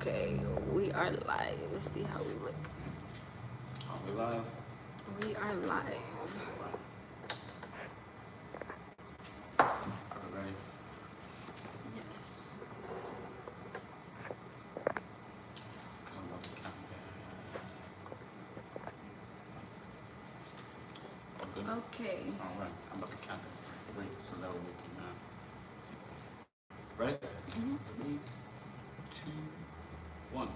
Okay, we are live. Let's see how we look. Are we live? We are live. Are we ready? Yes. Because I'm about to count down. Good? Okay. All right. I'm about to count it for 3 so that way we can. Ready? 3, 2, 1.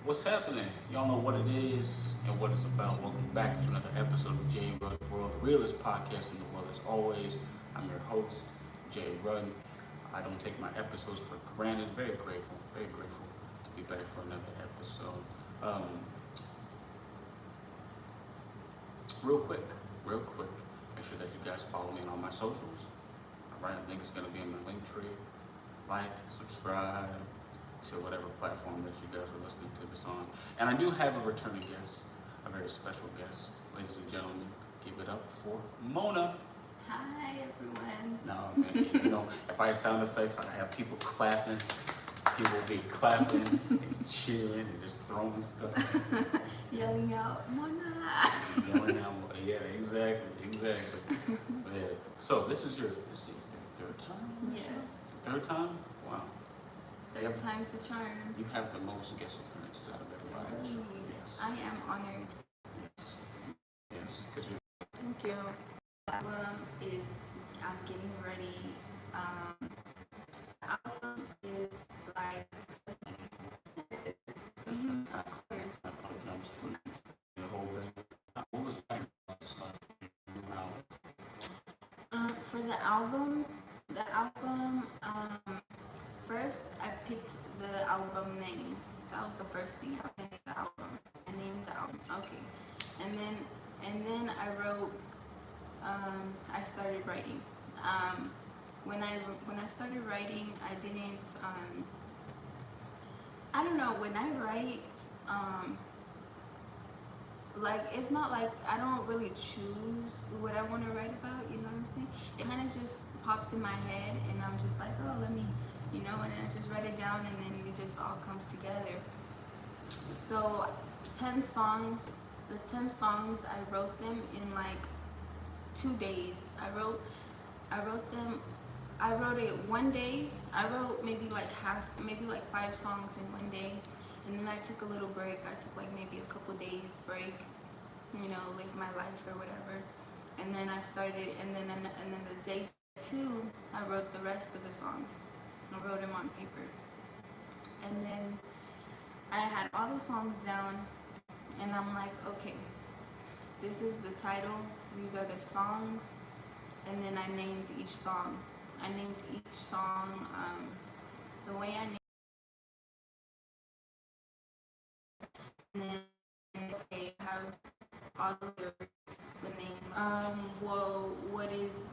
What's happening? Y'all know what it is and what it's about. Welcome back to another episode of J. Rudd World, the realest podcast in the world. As always, I'm your host, J. Rudd. I don't take my episodes for granted. Very grateful to be back for another episode. Real quick, make sure that you guys follow me on all my socials. All right, link is going to be in my link tree. Like, subscribe to whatever platform that you guys are listening to this on. And I do have a returning guest, a very special guest. Ladies and gentlemen, give it up for Mona. Hi, everyone. No, man, you know, if I had sound effects, I'd have people clapping. People would be clapping and cheering and just throwing stuff. Yelling out, Mona. Yelling out, yeah, exactly. Yeah. So this is your third time? Yes. Third time? Wow. Third time's the charm. You have the most guest appearances out of everybody. Really? Yes. I am honored. Yes. Because you're. Thank you. The album is, I'm getting ready. The album is like, The whole thing. What was that? For the album, first I picked the album name. That was the first thing. I named the album. Okay. And then I wrote. I started writing. When I started writing, I didn't. I don't know. When I write, like it's not like I don't really choose what I want to write about. You know what I'm saying? It kind of just pops in my head, and I'm just like, oh, let me, and then I just write it down, and then it just all comes together. So, 10 songs. The 10 songs I wrote them in like 2 days. I wrote them. I wrote it one day. I wrote maybe like 5 songs in one day, and then I took a little break. I took like maybe a couple days break, live my life or whatever. And then I started, and then the day 2, I wrote the rest of the songs. I wrote them on paper, and then I had all the songs down, and I'm like, okay, this is the title. These are the songs, and then I named each song. I named each song the way I named. And then okay, have all the lyrics, the name. Well, what is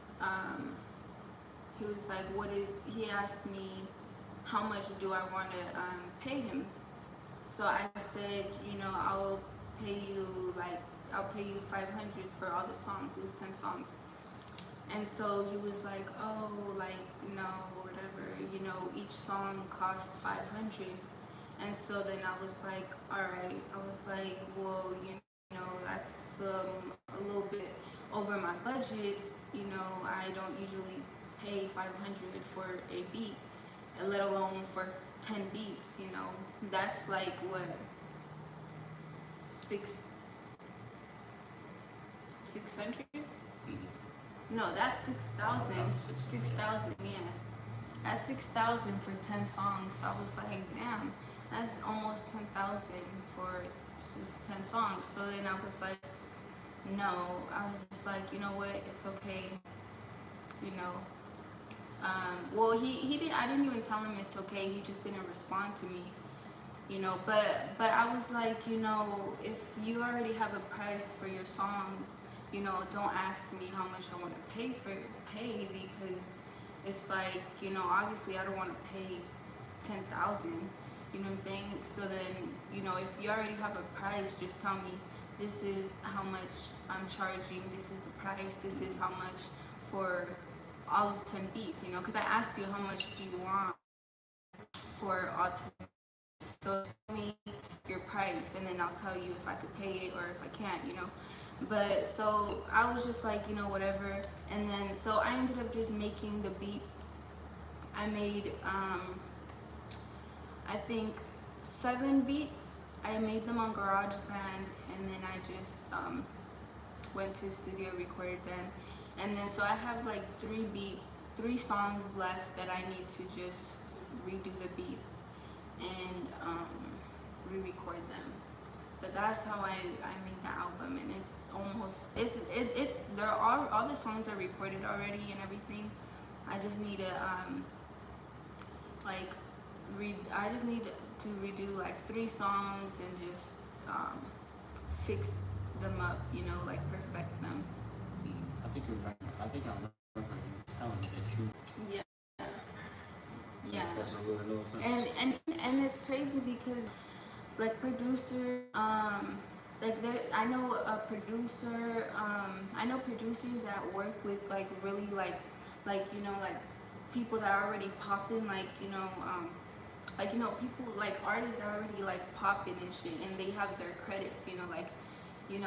he was like, he asked me how much do I want to pay him. So I said, I'll pay you 500 for all the songs. It was 10 songs. And so he was like, oh, no, whatever, each song cost 500. And so then I was like, all right. I was like, well, that's a little bit over my budget. I don't usually pay 500 for a beat, let alone for 10 beats. That's like what, 600? No, that's 6,000. 6,000, yeah. That's 6,000 for 10 songs. So I was like, damn, that's almost 10,000 for just 10 songs. So then I was like, no. I was just like, you know what? It's okay. Well, he didn't. I didn't even tell him it's okay. He just didn't respond to me. But I was like, if you already have a price for your songs, don't ask me how much I want to pay because it's like, obviously I don't want to pay 10,000. You know what I'm saying? So then, if you already have a price, just tell me this is how much I'm charging. This is the price. This is how much for all 10 beats. Because I asked you how much do you want for all 10 So tell me your price, and then I'll tell you if I could pay it or if I can't, you know. But so I was just like, you know, whatever. And then so I ended up just making the beats. I made I think 7 beats. I made them on GarageBand, and then I just went to the studio, recorded them, and then so I have like 3 beats, 3 songs left that I need to just redo the beats and re-record them. But that's how I made the album, and it's almost it's there are all the songs are recorded already and everything. I just need to like I just need to redo like 3 songs and just fix them up, you know, like perfect them. I think you remember. I think I remember you telling me that you. Yeah, yeah. That's a really little thing. And it's crazy because like producer like there I know a producer I know producers that work with like really like you know like people that are already popping, like you know people like artists are already like popping and shit, and they have their credits, you know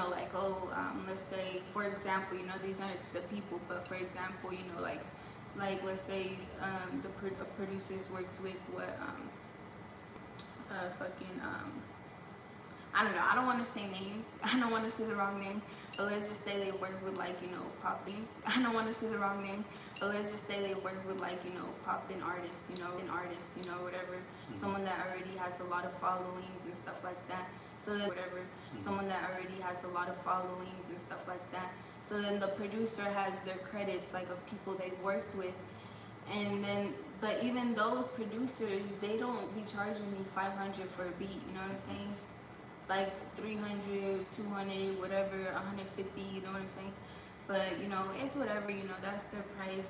like oh let's say for example, you know, these aren't the people, but for example, you know, like let's say producers worked with what fucking I don't know. I don't want to say names. I don't want to say the wrong name. But let's just say they work with like, you know, poppings. I don't want to say the wrong name. But let's just say they work with like, you know, popping artists, you know, whatever. Mm-hmm. Someone that already has a lot of followings and stuff like that. So then whatever. Mm-hmm. Someone that already has a lot of followings and stuff like that. So then the producer has their credits like of people they've worked with. And then, but even those producers, they don't be charging me 500 for a beat. You know what I'm saying? Like 300, 200, whatever, 150, you know what I'm saying? But you know, it's whatever, you know, that's their price,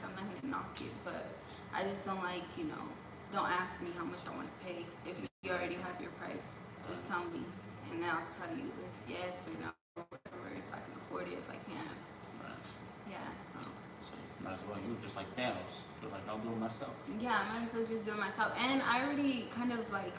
I'm not gonna knock it, but I just don't like, you know, don't ask me how much I want to pay. If you already have your price, just tell me, and then I'll tell you if yes or no, whatever, if I can afford it, if I can't. Right. Yeah, so Might as well. You were just like Thanos. You're like, I'll do it myself. yeah, I might as well just do it myself. And I already kind of like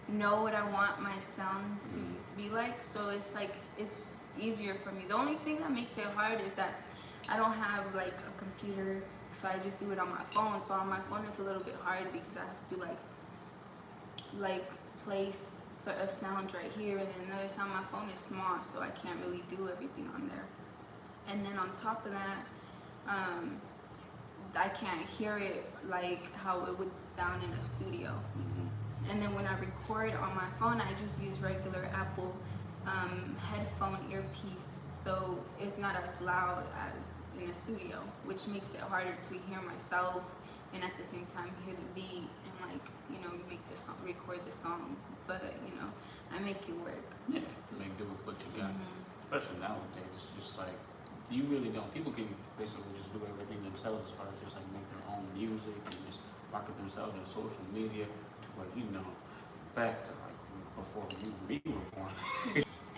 know what I want my sound to be like, so it's like it's easier for me. The only thing that makes it hard is that I don't have like a computer, so I just do it on my phone. So on my phone it's a little bit hard because I have to like place a sound right here, and then another sound. My phone is small, so I can't really do everything on there. And then on top of that, I can't hear it like how it would sound in a studio. Mm-hmm. And then when I record on my phone, I just use regular Apple headphone earpiece, so it's not as loud as in a studio, which makes it harder to hear myself and at the same time hear the beat and like, you know, make the song, record the song. But you know, I make it work. Yeah, make do with what you got. Mm-hmm. Especially nowadays, it's just like you really don't. People can basically just do everything themselves as far as just like make their own music and just market themselves on social media to where, you know, back to like before we were born.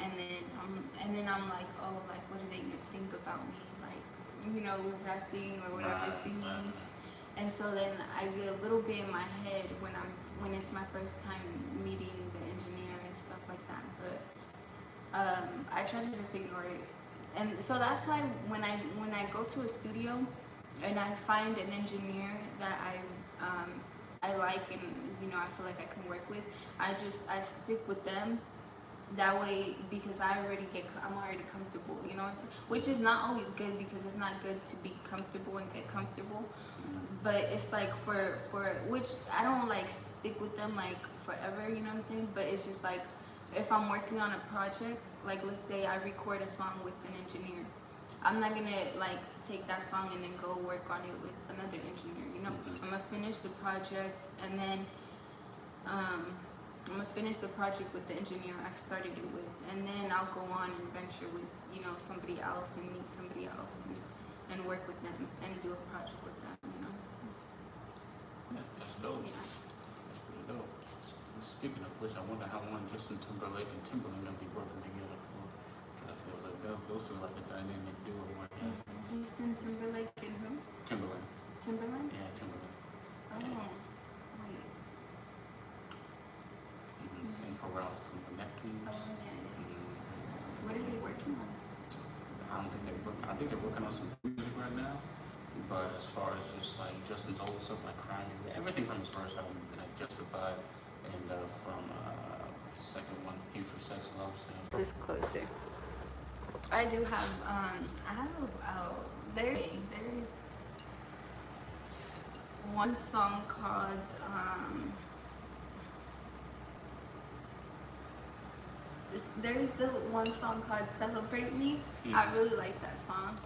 And then I'm like, oh, like what are they gonna think about me, like, you know, rapping or whatever, singing. And so then I get a little bit in my head when it's my first time meeting the engineer and stuff like that. But I try to just ignore it. And so that's why when I go to a studio and I find an engineer that I like and, you know, I feel like I can work with, I stick with them. That way, because I'm already comfortable, you know what I'm saying? Which is not always good, because it's not good to be comfortable and get comfortable. But it's like for which I don't like stick with them like forever, you know what I'm saying? But it's just like if I'm working on a project, like let's say I record a song with an engineer, I'm not gonna like take that song and then go work on it with another engineer, you know? I'm gonna finish the project, and then I'm gonna finish the project with the engineer I started it with, and then I'll go on and venture with, you know, somebody else and meet somebody else and work with them and do a project with them, you know. So, Yeah, that's dope. yeah. That's pretty dope. Speaking of which, I wonder how long Justin Timberlake and Timberland gonna be working together for. Cause I feel like those two are like a dynamic duo. Justin Timberlake and who? Timberland. Timberland? Yeah, Timberland. Oh, Yeah. wait. Oh, Thieves. yeah, yeah. Mm, What are they working on? I don't think they're working. I think they're working on some music right now. But as far as just like Justin's old stuff like Crime, everything from his first album, like Justified, and from second one, Future Sex Love Sound. This closer. I do have, I have, there's one song called, there's the one song called Celebrate Me. I really like that song.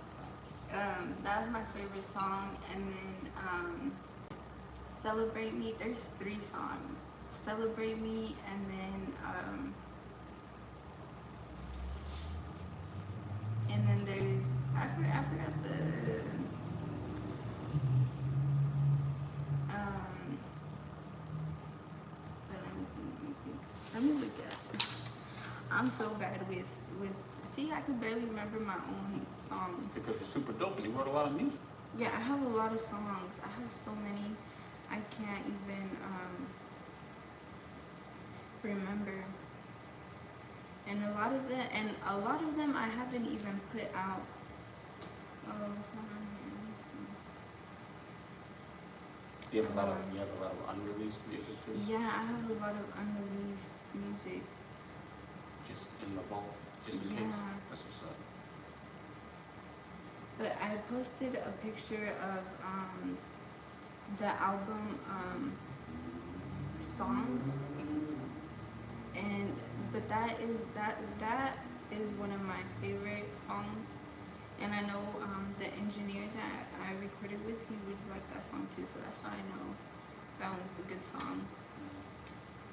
That was my favorite song. And then Celebrate Me, there's 3 songs. Celebrate Me, and then there's, I forgot the, but let me look at, I'm so bad with, see, I could barely remember my own songs. Because you're super dope and you wrote a lot of music. Yeah, I have a lot of songs. I have so many, I can't even remember. And a lot of them I haven't even put out. Oh, it's not on here. Let me see. You have a lot of unreleased music too. Yeah, I have a lot of unreleased music. Just in the vault, just in case. Yeah. That's what's up. But I posted a picture of the album songs, and but that is one of my favorite songs, and I know the engineer that I recorded with, he would like that song too, so that's why I know that one's a good song.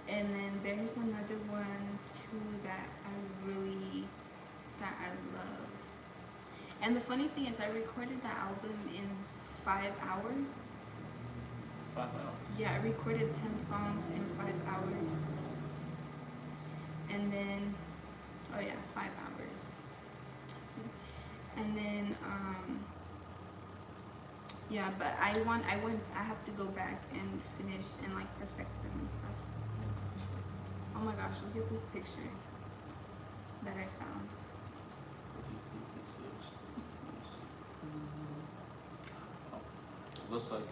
And then there's another one too that I love. And the funny thing is, I recorded that album in 5 hours. 5 hours. Yeah, I recorded 10 songs in 5 hours. And then, oh yeah, 5 hours. And then, yeah, but I have to go back and finish and like perfect them and stuff. Oh my gosh, look at this picture that I found. What do you think this is? Let me see. Oh, it looks like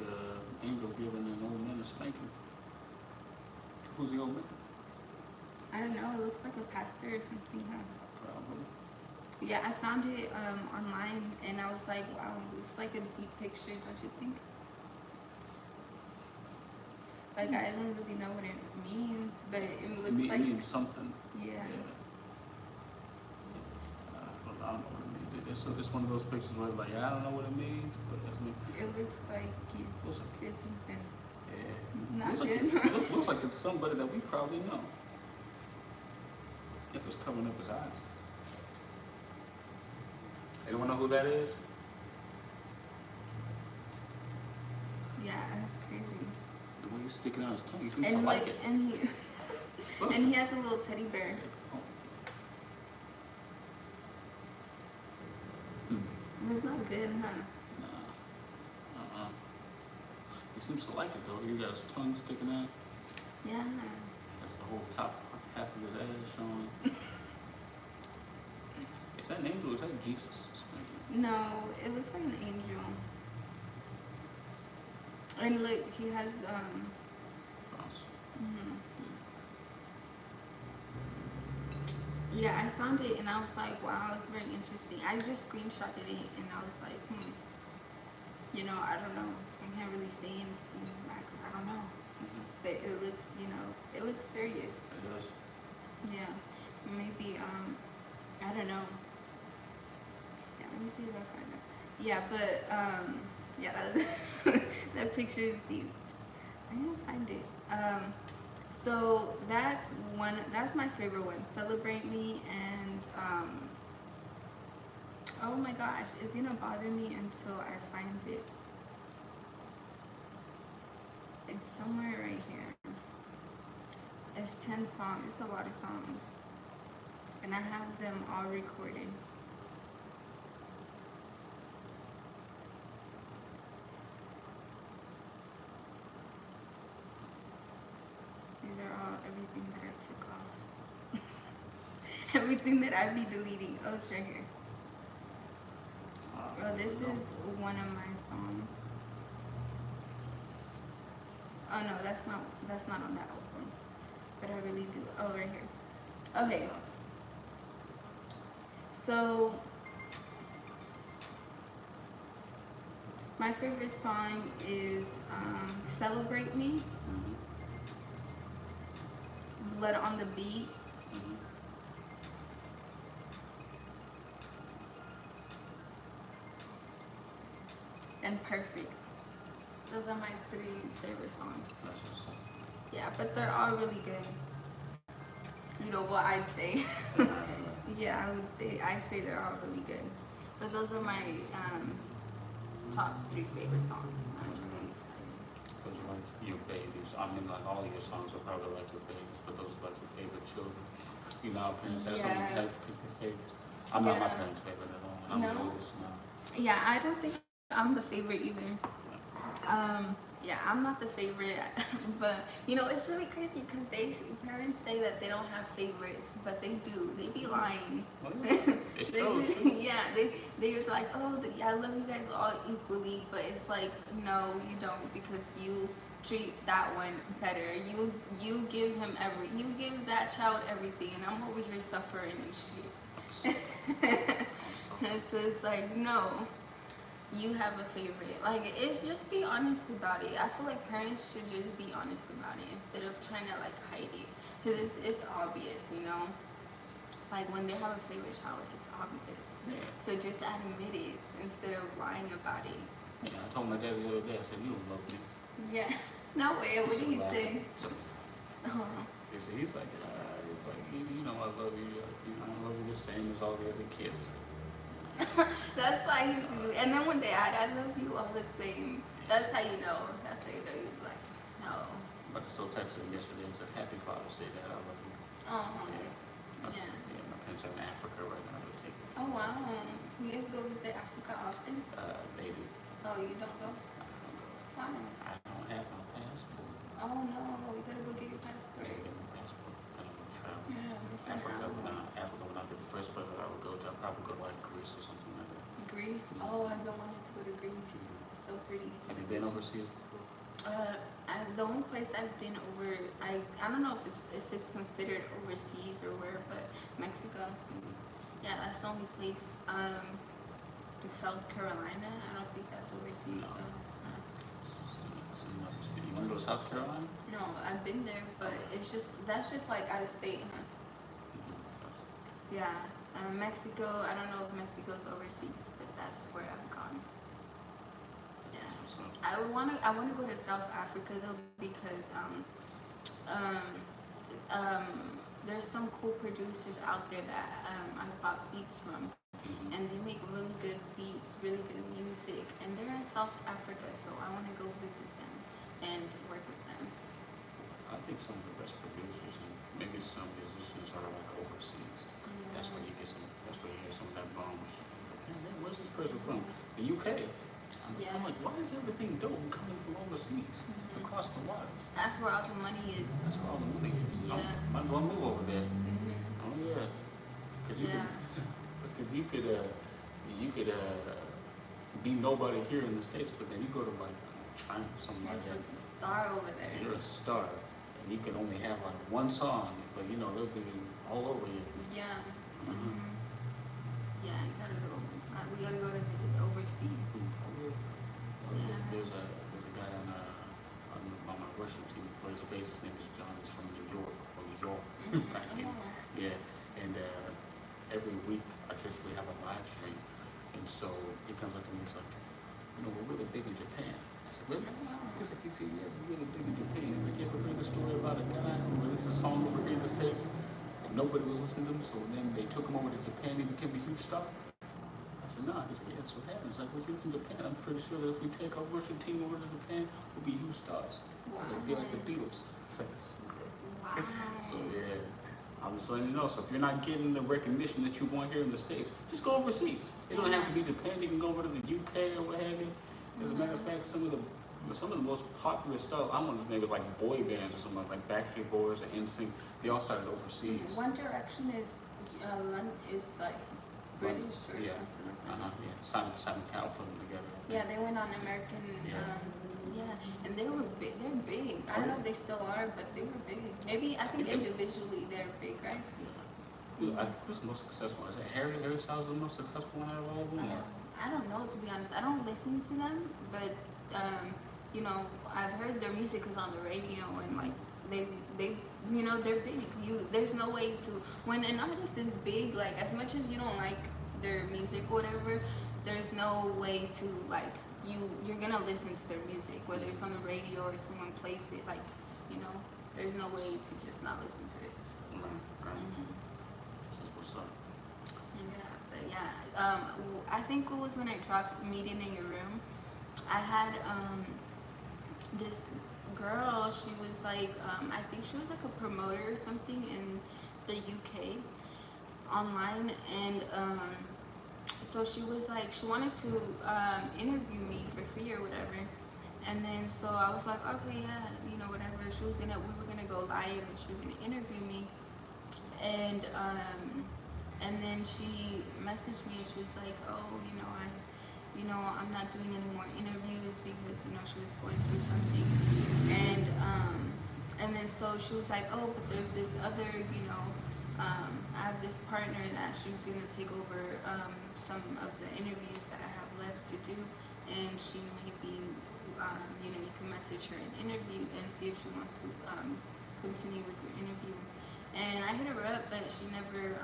Angel giving an old man a spanking. Who's the old man? I don't know, it looks like a pastor or something, huh? Probably. Yeah, I found it online, and I was like, wow, it's like a deep picture, don't you think? Like, I don't really know what it means, but it looks It like, means something. yeah. I don't know what it means. It's one of those pictures where like, I don't know what it means, but that's me. It looks like he did something. Yeah. Not Looks good. looks like it's somebody that we probably know. If it's covering up his eyes. Anyone know who that is? Yeah, that's crazy. The way he's sticking out his tongue, he seems And to like, like it. and he, and he has a little teddy bear. Oh. It's not good, huh? Nah. He seems to like it though. He got his tongue sticking out. Yeah. That's the whole top half of his ass showing. Is that an angel or is that Jesus spanking? No, it looks like an angel. And look, he has Cross. Yeah, I found it and I was like, wow, it's very interesting. I just screenshotted it and I was like, you know, I don't know. I can't really say anything because I don't know. But it looks, you know, it looks serious. It does. Yeah, maybe, I don't know. Yeah, let me see if I find that. Yeah, but, yeah, that picture is deep. I didn't find it. So that's my favorite one, Celebrate Me, and, oh my gosh, it's gonna bother me until I find it. It's somewhere right here. It's 10 songs, it's a lot of songs. And I have them all recorded. These are all everything that I took off. Everything that I be deleting. Oh, it's right here. I Oh, don't this even know. is one of my songs. Oh no, that's not on that album. But I really do. Oh, right here. Okay. So my favorite song is "Celebrate Me," Mhm. "Blood on the Beat," Mhm. and "Perfect." Those are my three favorite songs. That's what's up. Yeah, but they're all really good. You know what I'd say. Yeah, I don't know. Yeah, I say they're all really good. But those are my top three favorite songs. I'm really excited. Those are like your babies. I mean, like all of your songs are probably like your babies, but those are like your favorite children. You know, our parents have some Yeah. have people favorites. I'm not my Yeah. parents' favorite at all, and I'm the No. oldest now. Yeah, I don't think I'm the favorite either. Yeah, I'm not the favorite, but you know it's really crazy because parents say that they don't have favorites, but they do. They be lying. Well, it They shows. be, yeah, they're like, oh, I love you guys all equally, but it's like no, you don't because you treat that one better. You give him you give that child everything, and I'm over here suffering and shit. And so it's like no. You have a favorite. Like, it's just be honest about it. I feel like parents should just be honest about it instead of trying to, like, hide it. Because it's obvious, you know? Like, when they have a favorite child, it's obvious. Yeah. So just admit it instead of lying about it. Yeah, I told my dad the other day. I said, "You don't love me." Yeah. No way. What did he say? So Oh. he's like, you know, I love you. I love you the same as all the other kids. That's why he's and then when they add I love you all the same. That's how you know. That's how you know you're like, no. But I still texted him yesterday and said, "Happy Father's Day, Dad. I love you." Oh. Yeah. Yeah. Yeah, my parents are in Africa right now. They're taking Oh wow. You guys go visit Africa often? maybe. Oh, you don't go? Why? I don't have my passport. Oh no, you gotta go get your I passport. gotta get my passport. I don't want to travel. Yeah, it's Africa would not be the first place that I would go to. I'd probably go to like Greece or something like that. Greece? Oh, I've been wanting to go to Greece. It's so pretty. Have you been overseas before? The only place I've been over, I don't know if it's considered overseas or where, but Mexico. Mm-hmm. Yeah, that's the only place. South Carolina. I don't think that's overseas. No. So, You want to go to South Carolina? no, I've been there, but that's just like out of state, huh? Mm-hmm. Yeah, Mexico. I don't know if Mexico's overseas, but that's where I've gone. Yeah, I wanna go to South Africa though because um, there's some cool producers out there that I bought beats from, Mm-hmm. and they make really good beats, really good music, and they're in South Africa, so I want to go visit them and work with them. I think some of the best producers and maybe some musicians are like overseas. That's where you get some. That's where you hear some of that bomb shit. Like, hey, man, where's this person from? The UK. I'm like, why is everything dope coming from overseas, across the water? That's where all the money is. That's where all the money is. Yeah. Might as well move over there. Mm-hmm. Oh yeah, because Yeah. you could be nobody here in the States, but then you go to like China or something like There's that. a star over there. And you're a star, and you can only have like one song, but you know they'll be all over you. Yeah. Mhm. Yeah, you gotta go. We gotta go to the overseas. There's a guy on my worship team who plays the bass. His name is John. He's from New York. Right? Oh. Yeah, and every week our church we have a live stream, and so he comes up to me. He's like, we're really big in Japan. I said, really? He's like, yeah, we're really big in Japan. He's like, you ever heard the story about a guy who released a song over here in the States and nobody was listening to him, so then they took him over to Japan and he became a huge star? I said, nah. He said, yeah, that's what happens. Like, we're huge in Japan. I'm pretty sure that if we take our worship team over to Japan, we'll be huge stars. It's like, be like the Beatles. It's like, Wow. so yeah, I'm just letting you know. So if you're not getting the recognition that you want here in the States, just go overseas. It don't have to be Japan. You can go over to the UK or what have you. As a matter of fact, some of the most popular stuff, I want to maybe like boy bands or something like Backstreet Boys or NSYNC. They all started overseas. One Direction is London is like British or Yeah. something like that. Yeah. Simon Cowell put them together. Yeah, they went on American. Yeah. Yeah, and they were big. They're big. I don't know if they still are, but they were big. Maybe I think individually they're big, right? Yeah. I think it was the most successful. Is it Harry Styles the most successful one out of all of them? I don't know, to be honest. I don't listen to them, but you know, I've heard their music is on the radio, and like they you know, they're big. There's no way to, when an artist is big, like as much as you don't like their music or whatever, there's no way to like you're gonna listen to their music, whether it's on the radio or someone plays it. Like, you know, there's no way to just not listen to it. Right. What's up? Yeah, but yeah, I think it was when I dropped Meeting in Your Room. I had this girl. She was like, I think she was like a promoter or something in the UK online, and so she was like, she wanted to interview me for free or whatever. And then so I was like, okay, yeah, you know, whatever. We were gonna go live, and she was gonna interview me. And then she messaged me, and she was like, oh, I'm not doing any more interviews because, you know, she was going through something. And then so she was like, oh, but there's this other, I have this partner that she's gonna take over some of the interviews that I have left to do, and she may be, you can message her and interview and see if she wants to continue with your interview. And I hit her up, but she never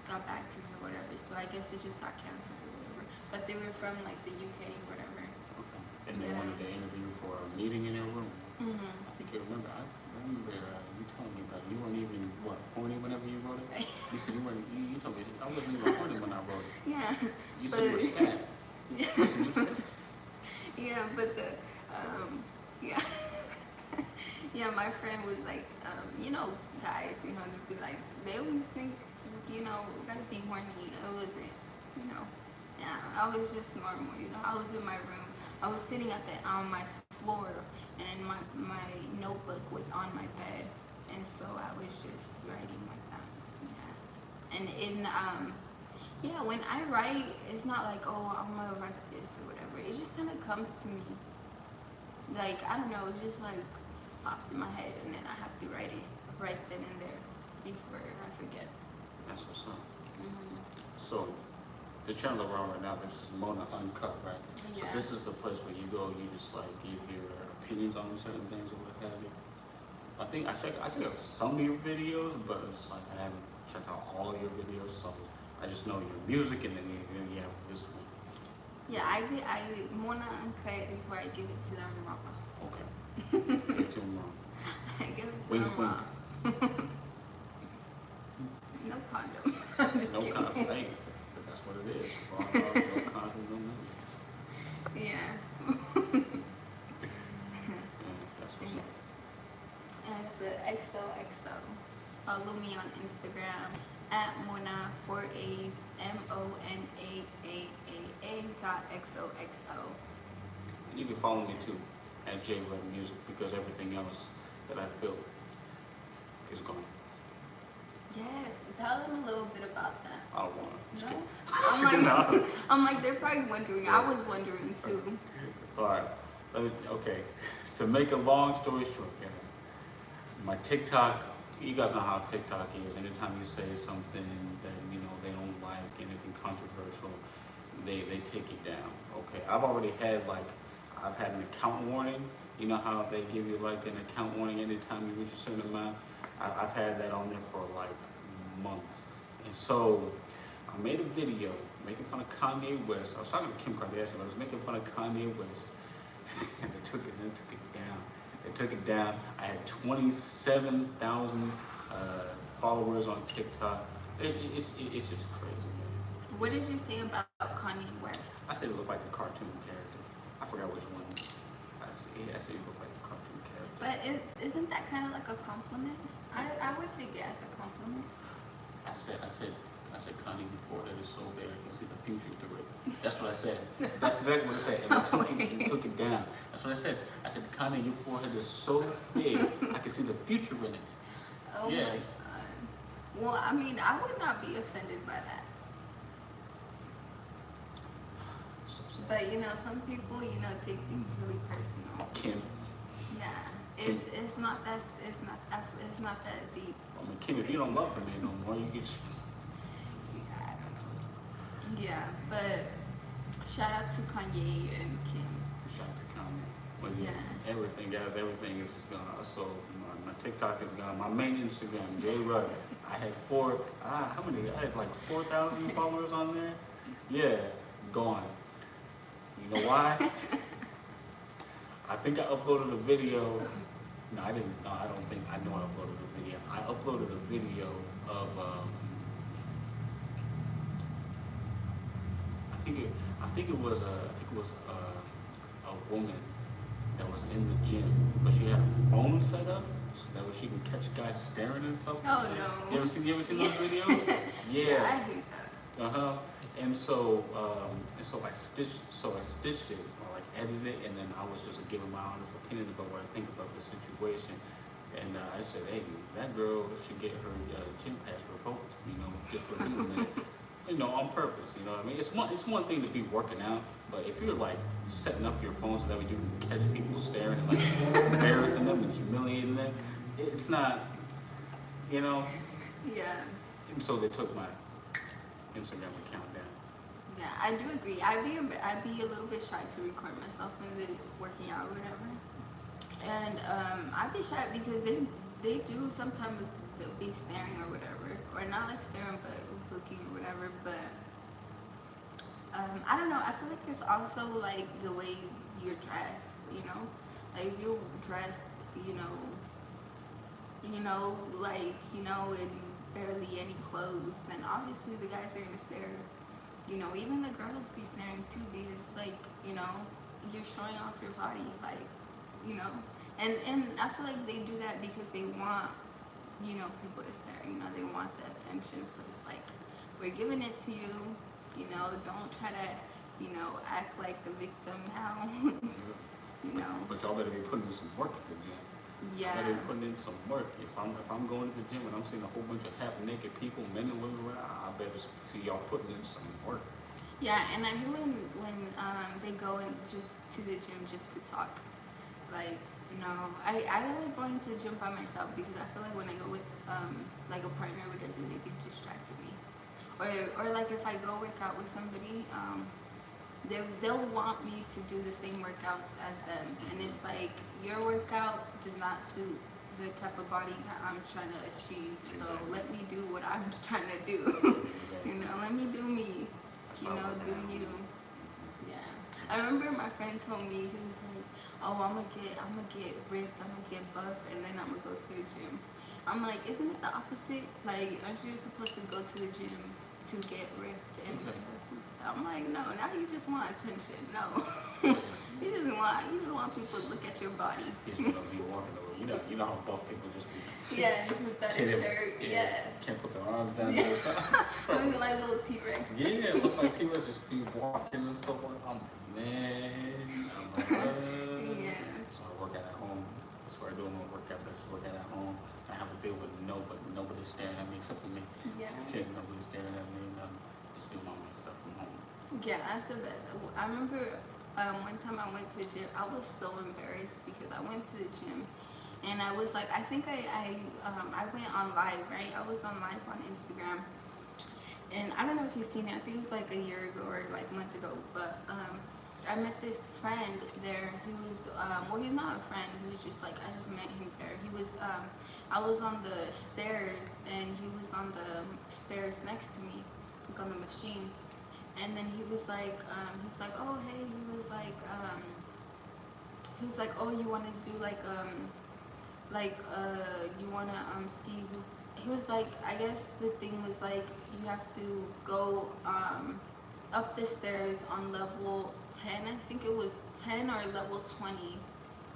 got back to me or whatever. So I guess it just got canceled or whatever. But they were from like the UK or whatever. Okay. And they wanted to interview for a meeting in your room. Mm-hmm. I think you remember. I remember you told me about it. You weren't even horny whenever you wrote it. You said you weren't. You told me I wasn't even horny when I wrote it. Yeah. You said you were sad. Yeah. You said. Yeah, but yeah. Yeah, my friend was like, guys, they'd be like, they always think, gotta be horny. It wasn't, yeah, I was just normal, I was in my room. I was sitting on my floor, and then my notebook was on my bed, and so I was just writing like that. Yeah. And when I write, it's not like, oh, I'm gonna write this or whatever. It just kind of comes to me. Like, I don't know, it just like pops in my head, and then I have to write it right then and there before I forget. That's what's up. Mm-hmm. So, the channel we're on right now, this is Mona UnCut, right? Yeah. So this is the place where you go, you just like give your opinions on certain things or what have you. I think I checked out some of your videos, but it's like I haven't checked out all of your videos, so I just know your music, and then you have this one. Yeah, Mona UnCut is where I give it to them raw. Okay. Give it to them wrong. I give it to Wink, them wink. raw. No condom. I'm just No kidding. condom. Hey, but that's what it is. No condom, no nothing. Yeah. Yeah, that's what's up. Yes. And the XOXO. Follow me on Instagram at Mona 4 A's MONAAAA.XOXO. You can follow me too at JRed Music, because everything else that I've built is gone. Yes, tell them a little bit about that. I don't want to. No? I'm like, they're probably wondering. I was wondering too. All right. Okay. To make a long story short, guys, my TikTok, you guys know how TikTok is. Anytime you say something that, they don't like, anything controversial, they take it down. Okay. I've had an account warning. You know how they give you like an account warning anytime you reach a certain amount? I've had that on there for like months. And so I made a video making fun of Kanye West. I was talking to Kim Kardashian, but I was making fun of Kanye West. And they took it down. They took it down. I had 27,000 followers on TikTok. It's just crazy, man. What did you say about Kanye West? I said it looked like a cartoon character. I forgot which one. I said it looked like a cartoon character. But isn't that kind of like a compliment? I would take it as a compliment. I said, Connie, your forehead is so big, I can see the future through it. That's what I said. That's exactly what I said. And they took it down. That's what I said. I said, Connie, your forehead is so big, I can see the future in it. Oh yeah. my God. Well, I mean, I would not be offended by that. So sad. But you know, some people, you know, take things really personal. Kim. Yeah, Kim. it's not that deep. I mean, Kim, if you don't love her man no more, you can just. Yeah, I don't know. Yeah, but shout out to Kanye and Kim. Shout out to Kanye. But yeah, Yeah. everything, guys, everything is just gone. So my TikTok is gone. My main Instagram, Jay Rudd. I had how many? I had like 4,000 followers on there. Yeah, gone. You know why? I think I uploaded a video. No, I didn't. No, I don't think. I know I uploaded a video. I uploaded a video of. I think it. I think it was a. I think it was a woman that was in the gym, but she had a phone set up so that way she can catch guys staring and stuff. Oh no. You ever seen those videos? Yeah, I hate that. Uh-huh. And so I stitched it or like edited it, and then I was just giving my honest opinion about what I think about the situation. And I said, hey, that girl should get her gym pass revoked, just for doing that. On purpose, you know what I mean? It's one thing to be working out, but if you're like setting up your phone so that way you can catch people staring and like embarrassing them and humiliating them, it's not, you know. Yeah. And so they took my Instagram account down. Yeah, I do agree. I'd be a little bit shy to record myself when they're working out or whatever. And I'd be shy because they do sometimes they'll be staring or whatever, or not like staring but looking or whatever. But I don't know. I feel like it's also like the way you're dressed. Like if you're dressed, in barely any clothes, then obviously the guys are gonna stare. Even the girls be staring too because it's like, you're showing off your body, like, and I feel like they do that because they want, people to stare, they want the attention. So it's like, we're giving it to you, don't try to, act like the victim now, But y'all better be putting in some work at the gym. Yeah. Y'all better be putting in some work. If I'm going to the gym and I'm seeing a whole bunch of half naked people, men and women around, I better see y'all putting in some work. Yeah, and I hear when they go in just to the gym just to talk, like, I like going to the gym by myself because I feel like when I go with like a partner or whatever, they get distracted me, or like if I go work out with somebody, they'll want me to do the same workouts as them, and it's like your workout does not suit the type of body that I'm trying to achieve. So let me do what I'm trying to do. Let me do me. Do you? Yeah. I remember my friend told me, he was like, "Oh, I'm gonna get ripped, I'm gonna get buff, and then I'm gonna go to the gym." I'm like, isn't it the opposite? Like, aren't you supposed to go to the gym to get ripped and I'm like, no, now you just want attention. No. you just want people to look at your body. You know how buff people just be. Yeah, with that shirt. Yeah. Can't put their arms down. Looking like little T-Rex. Yeah, look like T-Rex just be walking and stuff like that. I'm like, man. Yeah. So I work out at home. That's where I do my workouts. I just work out at home. I have to deal with nobody staring at me except for me. Yeah. Nobody staring at me. Just do my own stuff from home. Yeah, that's the best. I remember one time I went to the gym. I was so embarrassed because I went to the gym and I was like, I think I went on live, right? I was on live on Instagram, and I don't know if you've seen it. I think it was like a year ago or like months ago. But I met this friend there. He was well, he's not a friend. He was just like, I just met him there. He was I was on the stairs and he was on the stairs next to me, like on the machine. And then he was like, oh hey, he was like, oh, you want to do you want to see who, he was like, I guess the thing was like, you have to go up the stairs on level 10, I think it was 10 or level 20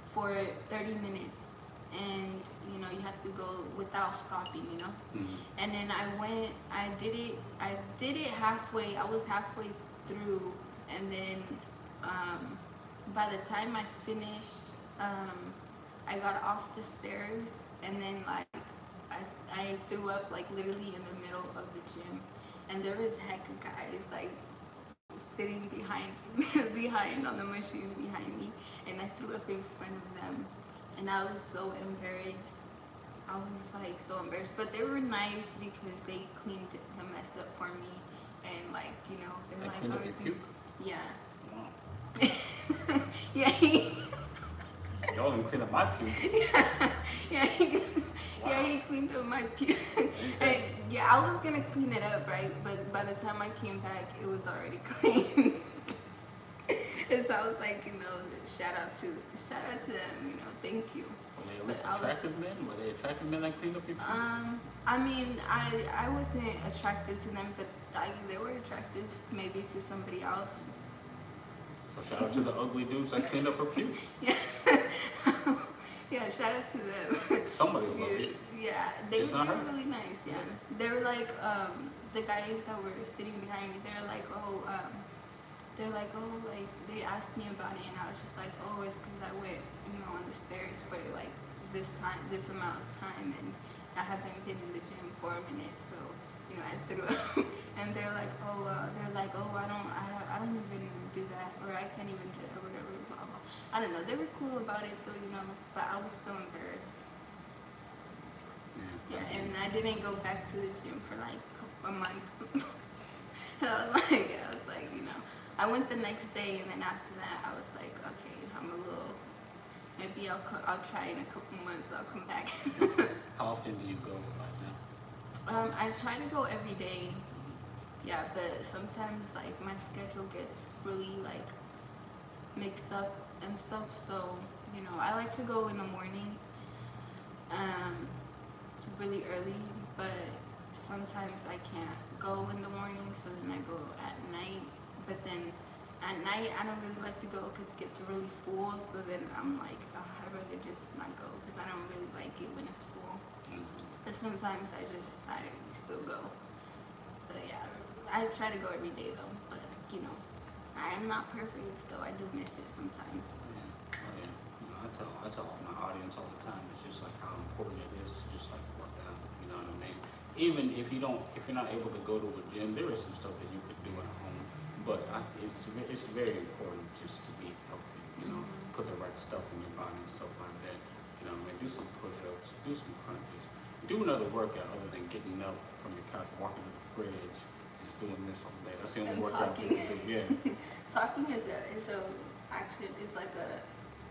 for 30 minutes. And you have to go without stopping, Mm-hmm. And then I did it halfway. I was halfway through, and then by the time I finished, I got off the stairs, and then like I threw up like literally in the middle of the gym, and there was heck of guys like sitting behind on the machines behind me, and I threw up in front of them, and I was so embarrassed. I was like so embarrassed, but they were nice because they cleaned the mess up for me, and like they're They like, cleaned up your puke? Yeah. Wow. Yeah. Y'all didn't clean up my puke. Yeah. Yeah, he cleaned up my puke. And, yeah, I was gonna clean it up, right? But by the time I came back, it was already clean. And so I was like, shout out to them, thank you. Were they at least attractive men? Were they attractive men that cleaned up your puke? I mean, I wasn't attracted to them, but they were attractive maybe to somebody else. So shout out to the ugly dudes that cleaned up her puke. Yeah. Yeah, shout out to them. Somebody will love you. Yeah, they were really nice. Yeah, they were like the guys that were sitting behind me. They're like, like they asked me about it, and I was just like, oh, it's because I went, on the stairs for like this amount of time, and I haven't been in the gym for a minute, so I threw up. And they're like, oh, I don't even do that, or I can't even do it, or whatever. Blah, blah. I don't know. They were cool about it though, but I was still embarrassed. Yeah, and I didn't go back to the gym for like a month. I was like, I went the next day, and then after that, I was like, okay, maybe I'll try in a couple months. I'll come back. How often do you go right now? I try to go every day. Yeah, but sometimes like my schedule gets really like mixed up and stuff. So I like to go in the morning, really early, but sometimes I can't go in the morning, so then I go at night. But then at night I don't really like to go because it gets really full, so then I'm like, I'd rather just not go because I don't really like it when it's full. But sometimes I still go. But yeah, I try to go every day though, but I am not perfect, so I do miss it sometimes. Yeah. Oh yeah. I tell my audience all the time, it's just like how important it is to just like work out, you know what I mean? Even if you're not able to go to a gym, there is some stuff that you could do at home, but it's very important just to be healthy, put the right stuff in your body and stuff like that, do some push-ups, do some crunches, do another workout other than getting up from your couch, walking to the fridge, just doing this all day. That's the only workout you can do. Yeah. Talking is like a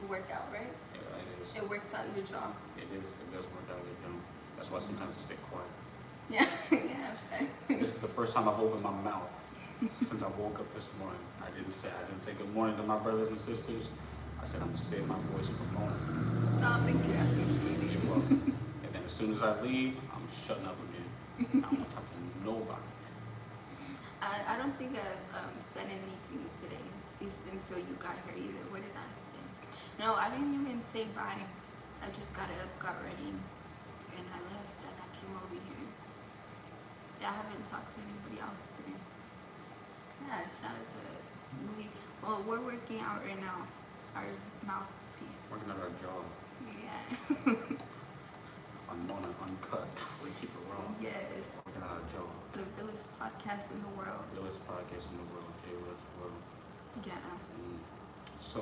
workout, right? Yeah, it is. It works out your jaw. It is. It does work out your jaw. That's why sometimes I stay quiet. Yeah. Yeah. Okay. This is the first time I've opened my mouth since I woke up this morning. I didn't say good morning to my brothers and sisters. I said I'm gonna save my voice for morning. Oh, thank you. I appreciate it. You're welcome. And then as soon as I leave, I'm shutting up again. I don't want to talk to nobody. I don't think I've said anything today until you got here either. What did I say? No, I didn't even say bye. I just got up, got ready, and I left, and I came over here. Yeah, I haven't talked to anybody else today. Yeah, shout out to us. We're working out right now. Our mouthpiece. Working on our job. Yeah. I'm on UnCut. We keep it raw. Yes. Working on our job. The realest podcast in the world. Realest podcast in the world. Realest world. Yeah. So,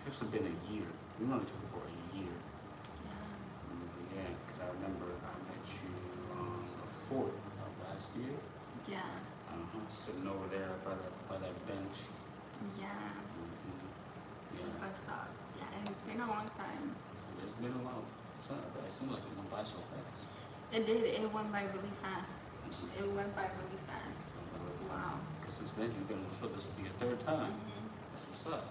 it's been a year. We've known each other for a year. Yeah. Yeah, because I remember I met you on the 4th of last year. Yeah. Sitting over there by that bench. Yeah. Yeah. Bus stop. Yeah, it's been a long time. It's been a while. It seems like it went by so fast. It did. It went by really fast. It went by really fast. Wow. Because since then you've been on the show. This will be your 3rd time. That's what's up.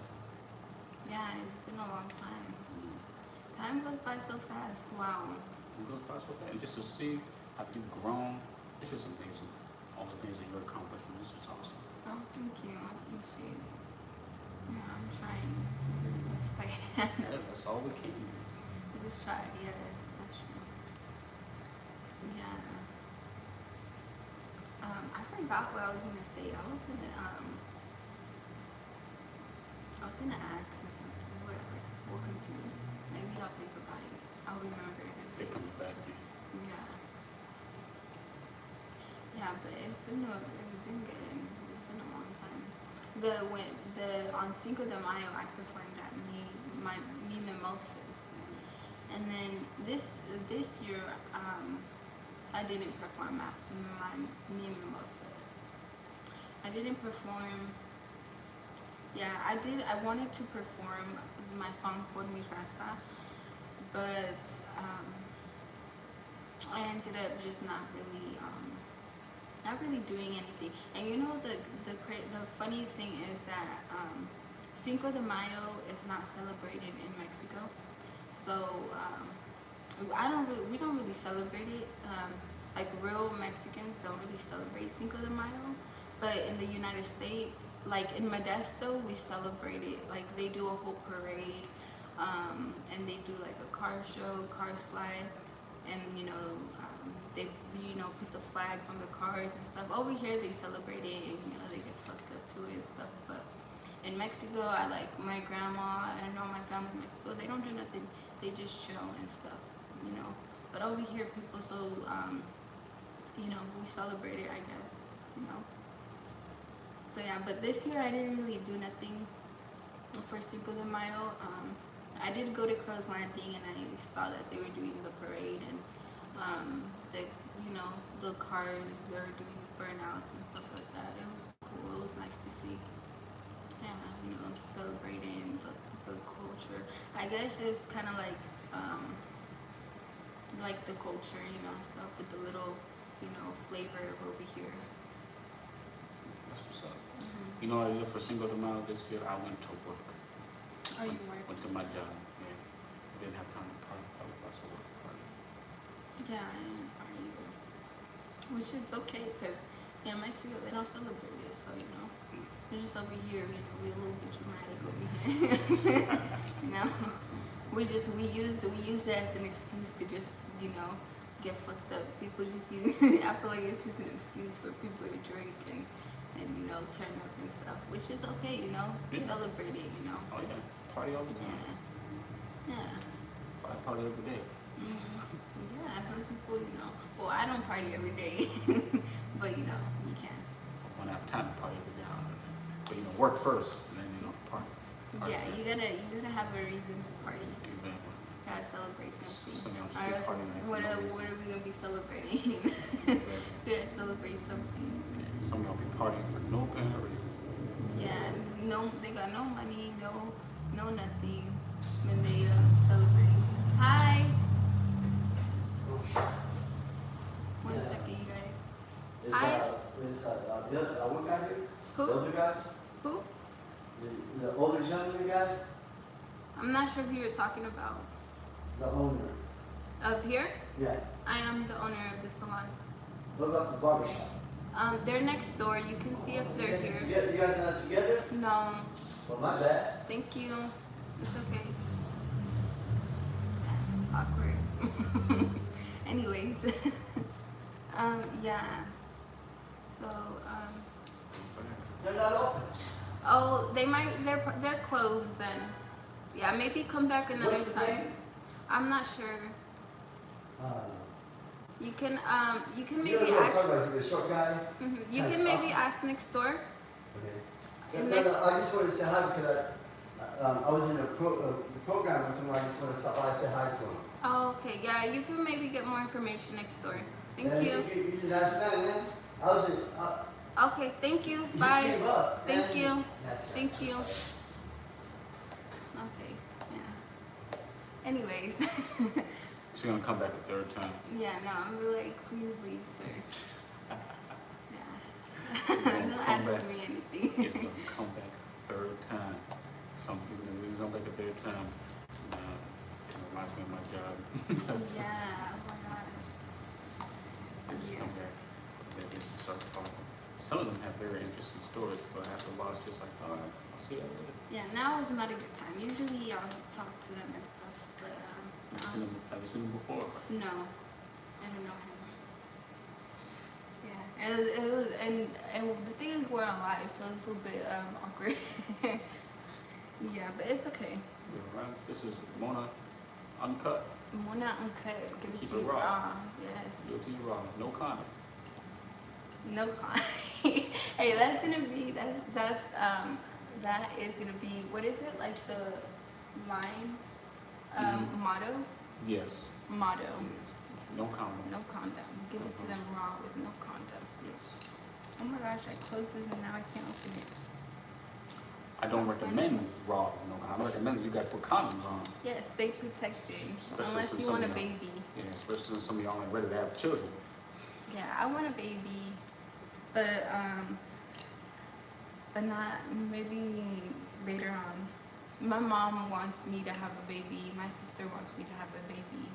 Yeah, it's been a long time. Time goes by so fast. Wow. It goes by so fast. And just to see how you've grown, it's just amazing. All the things that you're accomplishing. This is awesome. Oh, thank you. I appreciate it. Yeah, I'm trying to do the best I can. Yeah, that's all we can do. I just try. Yes, that's true. Yeah. I forgot what I was gonna say. I was gonna add to something. Whatever. We'll continue. Maybe I'll think about it. I'll remember it. If it comes back to you. Yeah. Yeah, but it's been good. It's been a long time. On Cinco de Mayo I performed at Mi Mimosas, and then this year I didn't perform at my Mi Mimosa. I didn't perform. Yeah, I did. I wanted to perform my song Por Mi Raza, but I ended up just not really doing anything. And you know the funny thing is that Cinco de Mayo is not celebrated in Mexico, so we don't really celebrate it. Like real Mexicans don't really celebrate Cinco de Mayo, but in the United States, like in Modesto, we celebrate it. Like they do a whole parade, and they do like a car show, car slide, and they put the flags on the cars and stuff. Over here they celebrate it, and they get fucked up to it and stuff. But in Mexico, I like my grandma and all my family in Mexico. They don't do nothing. They just chill and stuff. But over here, people we celebrate it, I guess. So yeah, but this year I didn't really do nothing for Cinco de Mayo. I did go to Crow's Landing, and I saw that they were doing the parade, and the cars, they were doing burnouts and stuff like that. It was cool. It was nice to see. Yeah, celebrating the culture. I guess it's kind of like the culture, stuff with the little, flavor of over here. That's what's up. You know what I did for Cinco de Mayo this year? I went to work. Oh, you work? Went to my job. Yeah, I didn't have time to party. I was to work party. Yeah, I didn't party either. Which is okay, because in Mexico they don't celebrate it, so it's just over here, we a little bit dramatic over here. We use that as an excuse to just get fucked up. People just I feel like it's just an excuse for people to drink and turn up and stuff, which is okay, Yeah. Celebrate it, Oh yeah, party all the time. Yeah. I party every day. Yeah, some people, well, I don't party every day, but you can. When I have time to party every day, but work first, and then party. Yeah, you gotta have a reason to party. Exactly. Gotta celebrate something. Some y'all just Or be else, partying like what for no are reason. we gonna be celebrating? Exactly. We gotta celebrate something. Yeah, some of y'all be partying for no apparent reason. Yeah, they got no money, no nothing when they celebrate. Hi. One second, you guys. Hi. The other one guy here? Who? The other guy? Who? The older gentleman guy? I'm not sure who you're talking about. The owner. Up here? Yeah. I am the owner of the salon. What about the barbershop? They're next door. You can see if they're here. You guys are not together? No. Well, my bad. Thank you. It's okay. Awkward. Anyways. Yeah. So, They're not open. oh, they're closed then. Yeah, maybe come back another What's his time. name? I'm not sure. You can You maybe know what I'm ask. talking about, the short guy? You can maybe ask next door. Okay. And No, next- I just wanted to say hi because I was in a program with him. I just want to stop by and say hi to him. Oh, okay. Yeah, you can maybe get more information next door. Thank Yeah, you. He's a nice man, man. I was in. Okay, thank you. He Bye. came up, Thank man. you. That's Thank you. Okay. Yeah. Anyways. She's gonna come back a third time. Yeah, no, I'm really like, please leave, sir. Yeah. Don't Come ask back. me anything. He's gonna come back a third time. He's gonna come back a third time. Kind of reminds me of my job. Yeah, oh my gosh. They just Yeah. come back. They just start talking. Some of them have very interesting stories, but after a while, it's just like, all right, I'll see you later. Yeah, now is not a good time. Usually I'll talk to them and stuff, but Have you seen them before? no, I don't know him. Yeah, and it was, and the thing is we're on live, so it's a little bit awkward. Yeah, but it's okay. Yeah, right. This is Mona UnCut. Mona uncut. Give it Keep to it you raw. raw. Yes. Guilty raw. No condom. No con. Hey, that's gonna be that is gonna be, what is it, like the line motto? Yes. Motto. Yes. No condom. No condom. Give it to them raw with no condom. Yes. Oh my gosh, I closed this and now I can't open it. I don't recommend raw no condom. I recommend that you guys put condoms on. Yeah, stay protected. Especially Unless since you some want a of y'all- baby. Yeah, especially since some of y'all ain't ready to have children. Yeah, I want a baby, but not, maybe later on. My mom wants me to have a baby. My sister wants me to have a baby,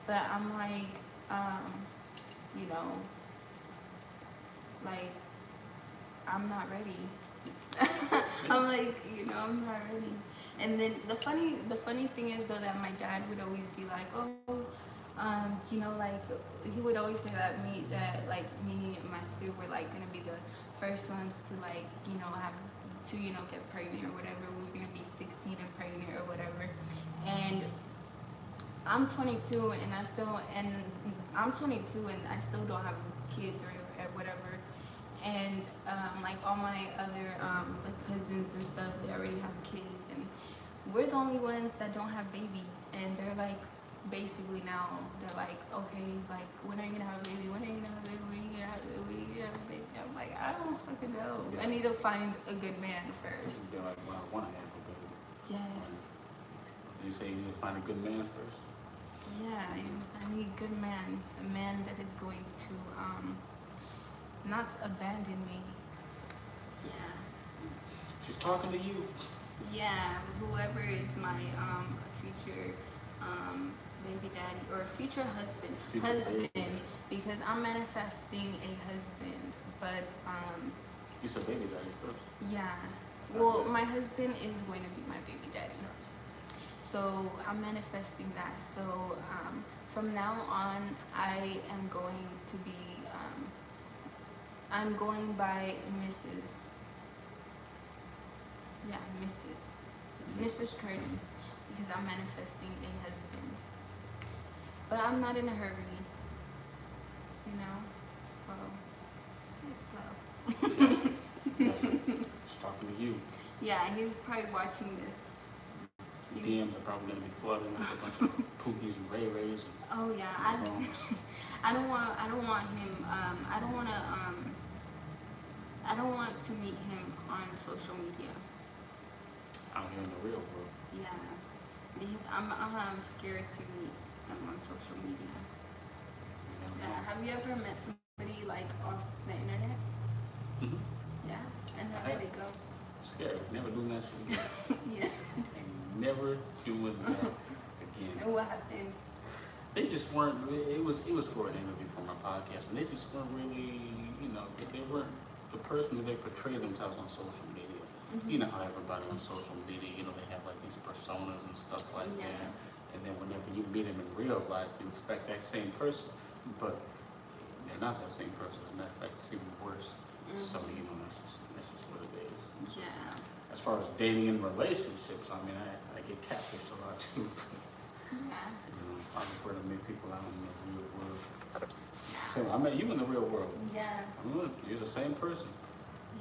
but I'm like, you know, like I'm not ready. I'm like, you know, I'm not ready. And then the funny thing is though that my dad would always be like, oh, you know, like he would always say that me and my sister were like gonna be the first ones to like, you know, have to, you know, get pregnant or whatever. We were gonna be 16 and pregnant or whatever. And I'm 22 and I'm 22 and I still don't have kids or whatever. And like all my other like cousins and stuff, they already have kids, and we're the only ones that don't have babies. And they're like, basically now they're like, okay, like when are you gonna have a baby? When are you gonna have a baby? When are you gonna have a baby? When are you gonna have a baby? I'm like, I don't fucking know. Yeah. I need to find a good man first. They're like, well, I want to have a baby. Yes. You say you need to find a good man first? Yeah, I need a good man. A man that is going to not abandon me. Yeah. She's talking to you. Yeah, whoever is my future baby daddy or future husband. Future baby. Because I'm manifesting a husband, but You said baby daddy first. yeah. Well, my husband is going to be my baby daddy. So I'm manifesting that. So from now on, I am going to be I'm going by Mrs. Yeah, Mrs. Curdy, because I'm manifesting a husband. But I'm not in a hurry, you know. Slow. She's talking to you. Yeah, he's probably watching this. DMs are probably gonna be flooded with a bunch of Pookies and Ray Rays. Oh yeah, I don't want him. I don't want to meet him on social media. Out here in the real world. Yeah, because I'm scared to meet them on social media. You never Yeah. know. Have you ever met somebody like off the internet? Mhm. Yeah. And how I did it go? Scary. Never doing that shit again. Yeah. And never doing that again. And what happened? They just weren't. It was for an interview for my podcast, and they just weren't really. You know, they weren't the person that they portray themselves on social media. Mm-hmm. You know how everybody on social media, you know, they have like these personas and stuff like Yeah. that. And then whenever you meet them in real life, you expect that same person, but they're not that same person. As a matter of fact, it's even worse. Mm-hmm. So you know, that's just what it is. Yeah. As far as dating and relationships, I mean, I get catfished a lot too. Yeah. You know, I prefer to meet people out in the real world. So I met you in the real world. Yeah. You're the same person.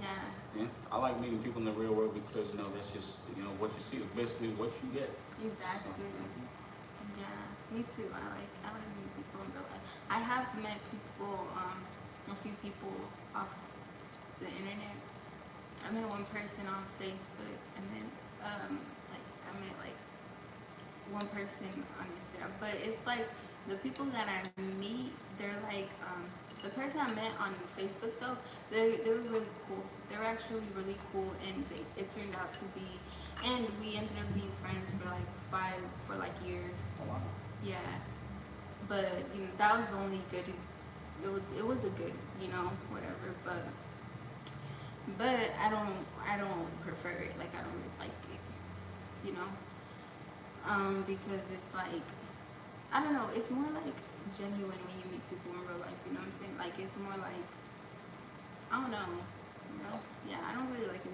Yeah. Yeah, I like meeting people in the real world because you know that's just what you see is basically what you get. Exactly. So, Yeah. Me too. I like meeting people in real life. I have met people, a few people off the internet. I met one person on Facebook, and then like I met like one person on Instagram. But it's like the people that I meet, they're like the person I met on Facebook though, they were really cool. They were actually really cool, and it turned out to be, and we ended up being friends for like years. oh, wow. Yeah, but you know that was the only good. It was a good, you know, whatever. But I don't prefer it. Like I don't really like it, you know. Because it's like I don't know. It's more like genuine when you meet people in real life. You know what I'm saying? Like it's more like I don't know. You know? Yeah, I don't really like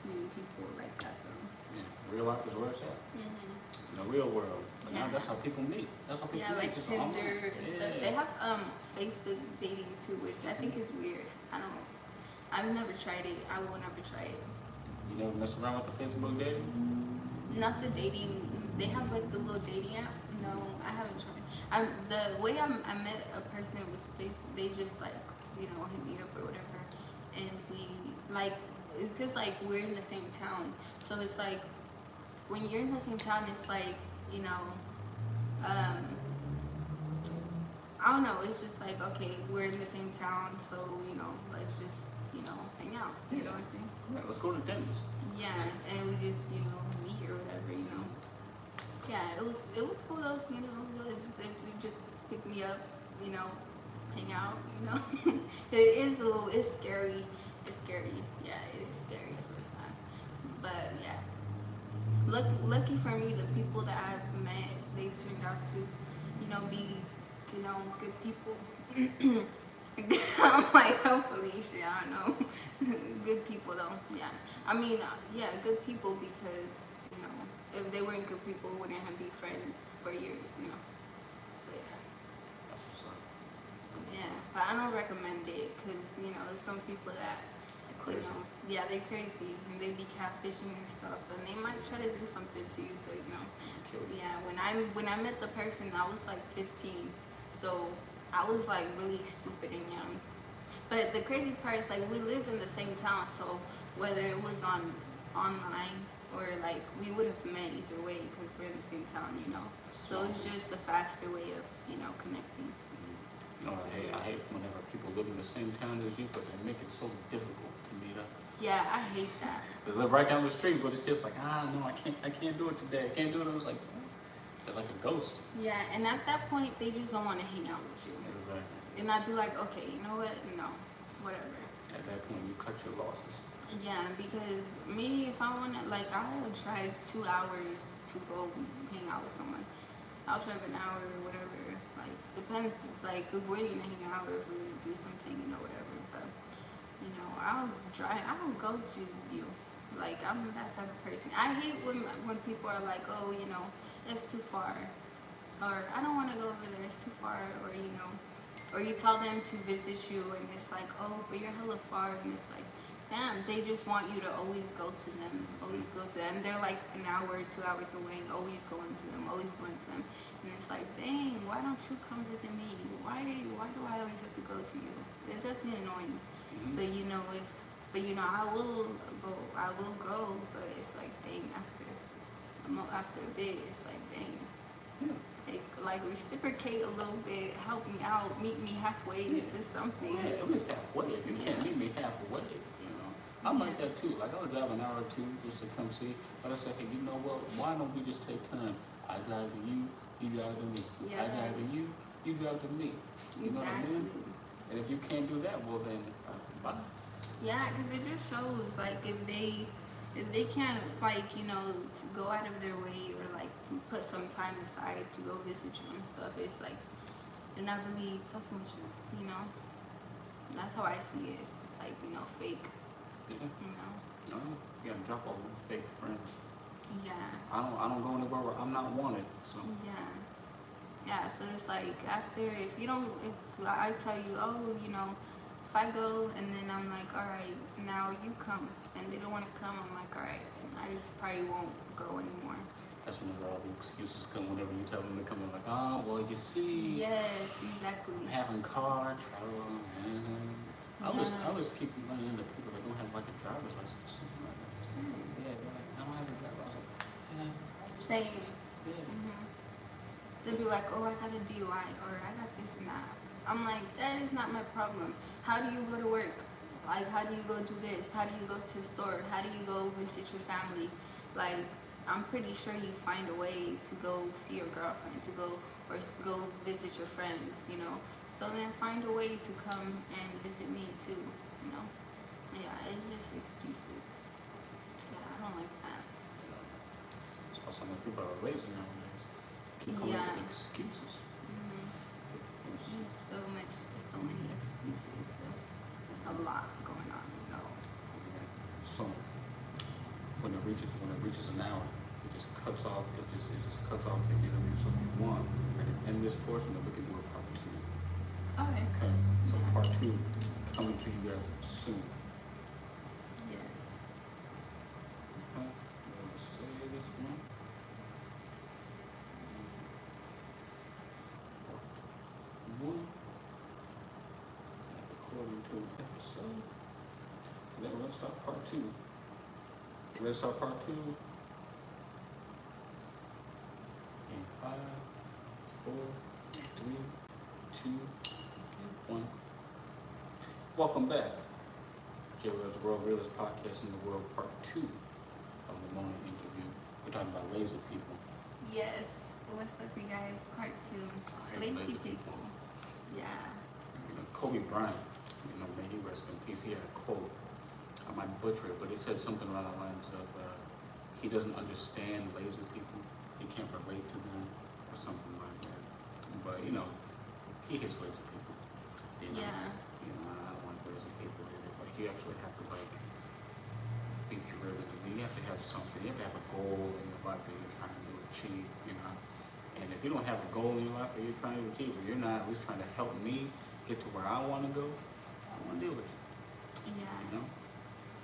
meeting people like that though. Yeah, real life is where it's at. Mhm. In the real world. But now Yeah. that's how people meet. That's how people Yeah, meet. like Just Tinder online. and Yeah. stuff. They have Facebook dating too, which I think is weird. I've never tried it. I will never try it. You never mess around with the Facebook dating? Not the dating. They have like the little dating app. No, I haven't tried. The way I met a person was Facebook. They just like hit me up or whatever, and we like it's just like we're in the same town. So it's like when you're in the same town, it's like you know. Um, I don't know. It's just like okay, we're in the same town, so let's just hang out. You know what I'm saying? Yeah, let's go to Denny's. Yeah, and we just meet or whatever. Yeah, it was cool though. It just picked me up. You know, hang out. It's scary. It's scary. Yeah, it is scary the first time. But yeah, lucky for me, the people that I've met, they turned out to be good people. I'm like, hopefully, shit, I don't know. Good people, though. Yeah. I mean, yeah, good people because, if they weren't good people, we wouldn't have been friends for years. So, yeah. That's what's up. Yeah. But I don't recommend it because, there's some people that, Crazy. yeah, they're crazy and they be catfishing and stuff, and they might try to do something to you. So, yeah, when I met the person, I was like 15. So, I was like really stupid and young. But the crazy part is like we lived in the same town, so whether it was online or like we would have met either way because we're in the same town. So it's just a faster way of connecting. I hate whenever people live in the same town as you, but they make it so difficult to meet up. Yeah, I hate that. They live right down the street, but it's just like no, I can't do it today. I can't do it. I was like, they're like a ghost. Yeah, and at that point they just don't want to hang out with you. Exactly. And I'd be like, okay, you know what? No, whatever. At that point, you cut your losses. Yeah, because me, if I want to, like, I'll drive 2 hours to go hang out with someone. I'll drive an hour or whatever. Like, depends, like, if we're going to hang out or if we're going to do something, whatever. But, I'll drive, I don't go to you. Like, I'm that type of person. I hate when people are like, oh, it's too far. Or, I don't want to go over there, it's too far. Or you tell them to visit you and it's like, oh, but you're hella far. And it's like, damn, they just want you to always go to them. Always go to them. They're like an hour, 2 hours away and always going to them, always going to them. And it's like, dang, why don't you come visit me? Why do I always have to go to you? It does get annoying. Mm-hmm. But I will go, but it's like, dang, after a bit, it's like, dang. Yeah. Like reciprocate a little bit, help me out, meet me halfway, Yeah. is something. Yeah, at least halfway. If you can't meet me halfway, I'm like that too. Like I'll drive an hour or two just to come see. But I say, hey, you know what? Why don't we just take time? I drive to you, you drive to me. Yeah. I drive to you, you drive to me. You know what I mean? And if you can't do that, well then, bye. Yeah, because it just shows like if they can't like to go out of their way or like to put some time aside to go visit you and stuff, it's like they're not really fucking with you. That's how I see it. It's just like fake. Yeah. No, you gotta drop all them fake friends. Yeah. I don't go anywhere where I'm not wanted. So Yeah, so it's like after if I tell you, oh, if I go and then I'm like, all right, now you come, and they don't want to come, I'm like, all right, and I just probably won't go anymore. that's whenever all the excuses come. Whenever you tell them to come, they're like, well, you see, Yes, exactly. I'm having car trouble. I always keep running into people that don't have like a driver's license or something like that. Yeah, they're like, I don't have a driver's license. Yeah. Same. Yeah. They'll be like, oh, I got a DUI, or I got this and that. I'm like, that is not my problem. How do you go to work? Like, how do you go do this? How do you go to the store? How do you go visit your family? Like, I'm pretty sure you find a way to go see your girlfriend, to go visit your friends, So then find a way to come and visit me too, Yeah, it's just excuses. Yeah, I don't like that. That's why some people are lazy nowadays. Keep coming up with excuses. There's so many excuses. There's a lot going on, So, when it reaches an hour, it just cuts off. It just cuts off the interview. So if you want, I can end this portion, and we can do a part two. Okay. Okay. So Yeah. part two coming to you guys soon. Yes. Okay. Let's say this one. Part one. According to an episode. Then let's start part two. Let's start part two in 5, 4, 3, 2, 1. Welcome back. JWeb's World Realest Podcast in the World, part 2 of the morning interview. We're talking about lazy people. Yes. What's up, you guys? Part 2. I hate Lazy people. Yeah. You know, Kobe Bryant, may he rest in peace. He had a quote. I might butcher it, but he said something along the lines of, he doesn't understand lazy people. He can't relate to them, or something like that. But he hates lazy people. Yeah. I don't like lazy people either. Like, you actually have to be driven. You have to have something. You have to have a goal in your life that you're trying to achieve. And if you don't have a goal in your life that you're trying to achieve, or you're not at least trying to help me get to where I want to go, I don't want to deal with you. Yeah.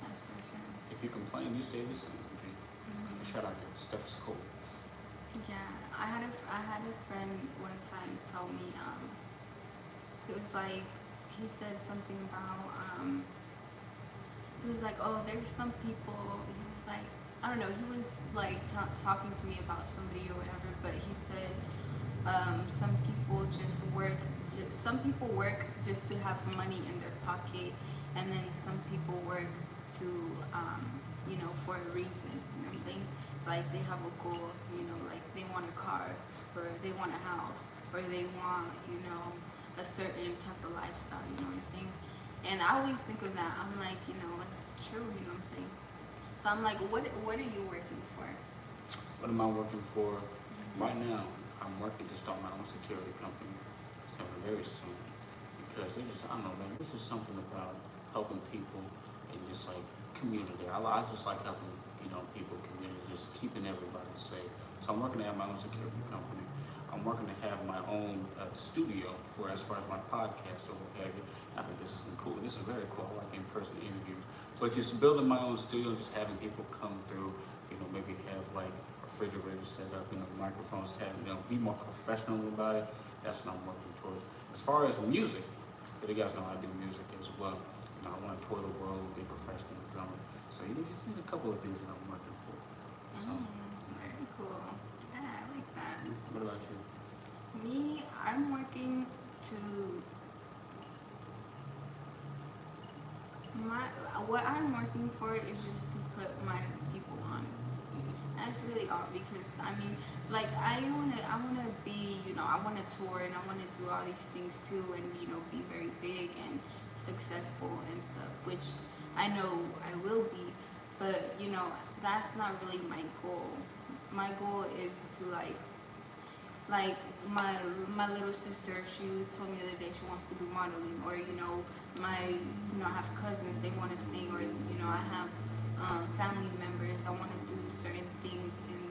That's for sure. If you complain, you stay the same. Shout out to Stethoscope. Yeah, I had a friend one time tell me, it was like, he said something about, he was like, oh, there's some people, he was like, I don't know, he was like talking to me about somebody or whatever, but he said, some people work just to have money in their pocket, and then some people work to, for a reason, you know what I'm saying? Like, they have a goal, like they want a car, or they want a house, or they want, a certain type of lifestyle, you know what I'm saying? And I always think of that, I'm like, it's true, you know what I'm saying? So I'm like, what are you working for? What am I working for? Right now, I'm working to start my own security company. Something very soon. Because I don't know, man, this is something about helping people and just like community. I just like helping, people, community, just keeping everybody safe. So I'm working to have my own security company. I'm working to have my own studio for as far as my podcast or what have you. I think this is cool. This is very cool. I like in-person interviews. But just building my own studio, just having people come through, maybe have like refrigerators set up, microphones set, be more professional about it. That's what I'm working towards. As far as music, because you guys know I do music as well. I want to tour the world, be a professional drummer. So you just need a couple of things that I'm working for. So, Very cool. Yeah, I like that. What about you? Me, I'm working to what I'm working for is just to put my people on. That's really all, because I mean, like, I wanna be, I wanna tour and I wanna do all these things too, and be very big and successful and stuff, which I know I will be, but that's not really my goal. My goal is to like my little sister, she told me the other day she wants to do modeling, or I have cousins, they want to sing, or I have family members, I want to do certain things in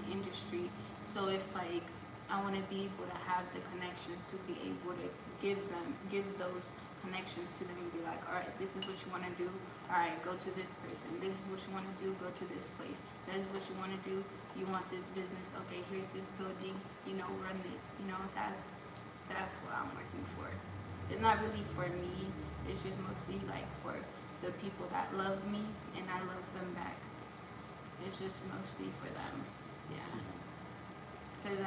the industry. So it's like I want to be able to have the connections to be able to give those connections to them and be like, all right, this is what you want to do, all right, go to this person, this is what you want to do, go to this place, that is what you want to do, you want this business, okay, here's this building, run it, that's what I'm working for. It's not really for me, it's just mostly like for the people that love me and I love them back. It's just mostly for them, yeah. Because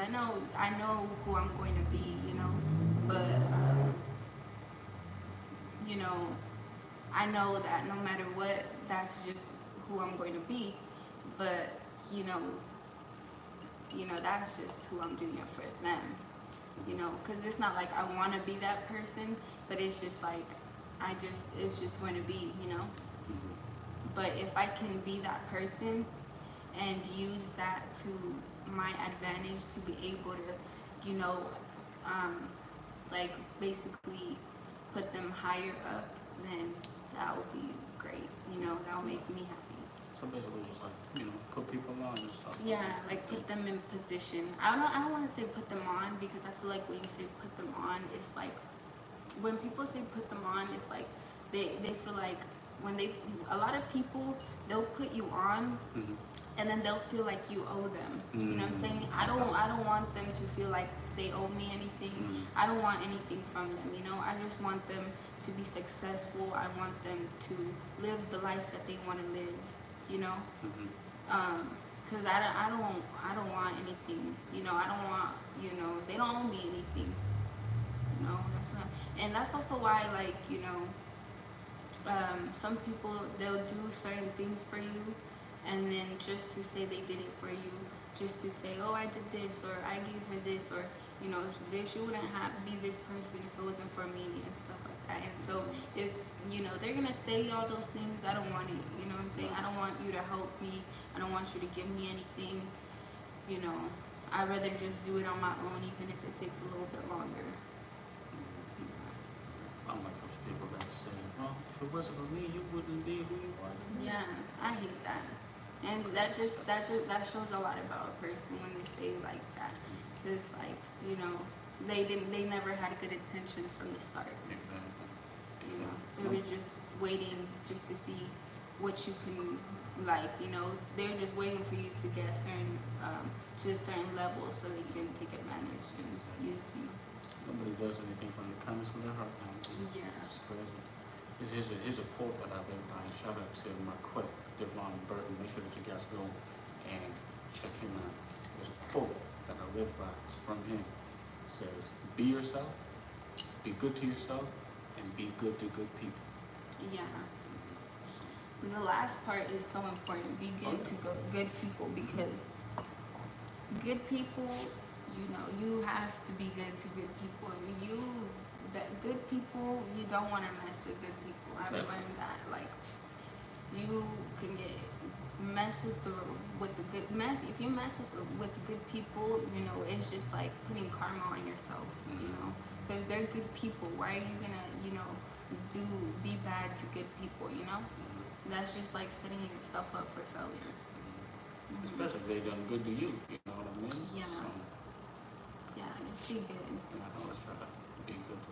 I know who I'm going to be, but I know that no matter what, that's just who I'm going to be. But that's just who I'm doing it for them. Because it's not like I want to be that person, but it's just like it's just going to be, But if I can be that person and use that to my advantage to be able to, like basically put them higher up, then that would be great. That will make me happy. So basically, just like, put people on and stuff. Yeah, like put them in position. I don't want to say put them on, because I feel like when you say put them on, it's like when people say put them on, it's like they feel like when they a lot of people, they'll put you on, Mm-hmm. and then they'll feel like you owe them. Mm-hmm. You know what I'm saying? I don't want them to feel like they owe me anything. Mm-hmm. I don't want anything from them. I just want them to be successful. I want them to live the life that they want to live. Mm-hmm. Cause I don't want anything. I don't want. They don't owe me anything. That's not, and that's also why, like, some people, they'll do certain things for you, and then just to say they did it for you, just to say, oh, I did this, or I gave her this, or she wouldn't be this person if it wasn't for me, and stuff like that. And so if they're gonna say all those things, I don't want it. You know what I'm saying? I don't want you to help me. I don't want you to give me anything. I'd rather just do it on my own, even if it takes a little bit longer. I don't like those people that say, well, if it wasn't for me, you wouldn't be who you are today. Yeah, I hate that. And that shows a lot about a person when they say like that. Cause like, they never had good intentions from the start. Exactly. They were just waiting just to see what you can like, they're just waiting for you to get to a certain level so they can take advantage and use you. Nobody does anything from the kindness of their heart now. Yeah. It's crazy. Here's a quote that I live by. Shout out to Marquette Devon Burton. Make sure that you guys go and check him out. There's a quote that I live by. It's from him. It says, be yourself, be good to yourself, and be good to good people. Yeah. The last part is so important. Be good to good people, because good people, you have to be good to good people. Good people, you don't want to mess with good people. I've learned that. Like, you can mess with the good mess. If you mess with the good people, it's just like putting karma on yourself. Because they're good people. Why are you gonna, be bad to good people? That's just like setting yourself up for failure. Especially if they done good to you. You know what I mean? Yeah. So, yeah, just be good. yeah, I always try to be good to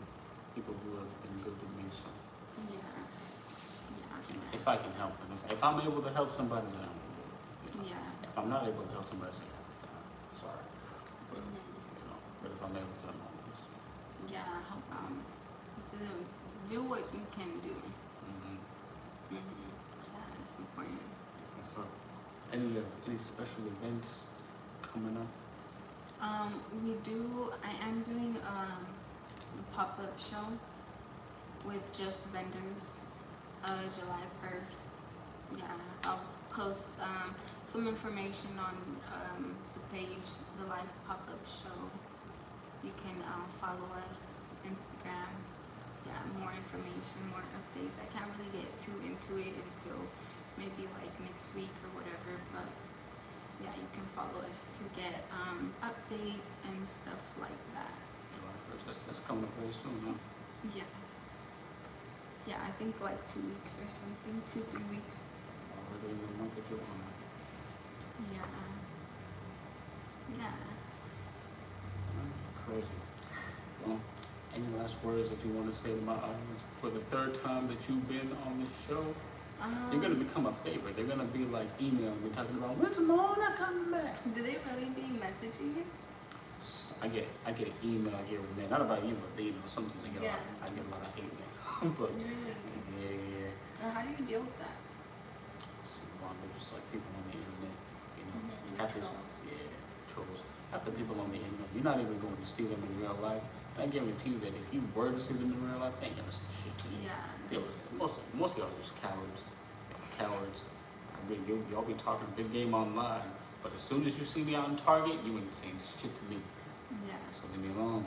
people who have been good to me. So, Yeah. if I can help them, if I'm able to help somebody, then I'm able to. Yeah. If I'm not able to help somebody, say, sorry. But, Mm-hmm. but if I'm able to, I'm always. Yeah. To do what you can do. Mm-hmm. Yeah, it's important. So, any special events coming up? I am doing a pop-up show with just vendors, July 1st. Yeah, I'll post some information on the page, the live pop-up show. You can follow us, Instagram. Yeah, more information, more updates. I can't really get too into it until maybe like next week or whatever, but yeah, you can follow us to get updates and stuff like that. July 1st. That's coming up very soon, huh? Yeah. Yeah, I think like 2 weeks or something, 2-3 weeks. Already in the month of July. Yeah. Yeah. Crazy. Well, any last words that you want to say to my audience? For the third time that you've been on this show, you're going to become a favorite. They're going to be like emailing me talking about, when's Mona coming back? Do they really be messaging you? I get an email here and there, not about you, but something I get I get a lot of hate mail. But Really? yeah. How do you deal with that? They're just like people on the internet, Like half the trolls. trolls. Half the people on the internet, you're not even going to see them in real life. And I guarantee you that if you were to see them in real life, they ain't gonna say shit to you. Yeah. Most of y'all are just cowards. Cowards. Y'all be talking big game online, but as soon as you see me out in Target, you ain't saying shit to me. Yeah. So leave me alone.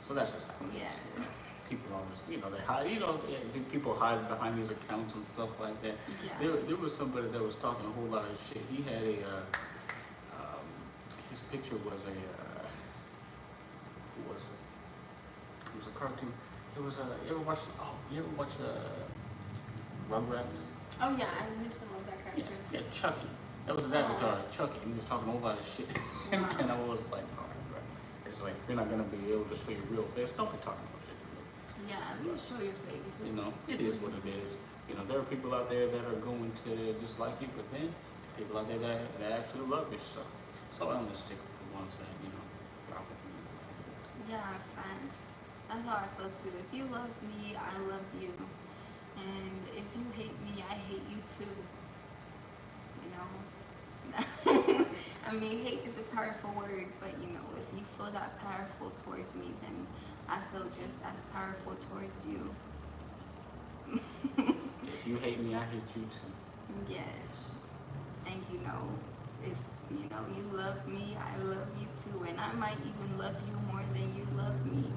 So that's just how it is. Yeah. People always, they hide. People hide behind these accounts and stuff like that. Yeah. There was somebody that was talking a whole lot of shit. He had his picture was who was it? It was a cartoon. It was you ever watch Rugrats. Oh yeah, I used to love that Yeah, cartoon. yeah, Chucky. That was his avatar, Chucky. And he was talking all about his shit. Wow. And I was like, all right, bro. It's like, if you're not gonna be able to show your real face, don't be talking about shit. Yeah, at least show your face. You know, it is what it is. You know, there are people out there that are going to dislike you, but then there's people out there that actually love you. So I'm gonna stick with the ones that, you know, rock with me. Yeah, friends. That's how I feel too. If you love me, I love you. And if you hate me, I hate you too. You know? I mean, hate is a powerful word, but you know, if you feel that powerful towards me, then I feel just as powerful towards you. If you hate me, I hate you too. Yes. And you know, if you know you love me, I love you too. And I might even love you more than you love me.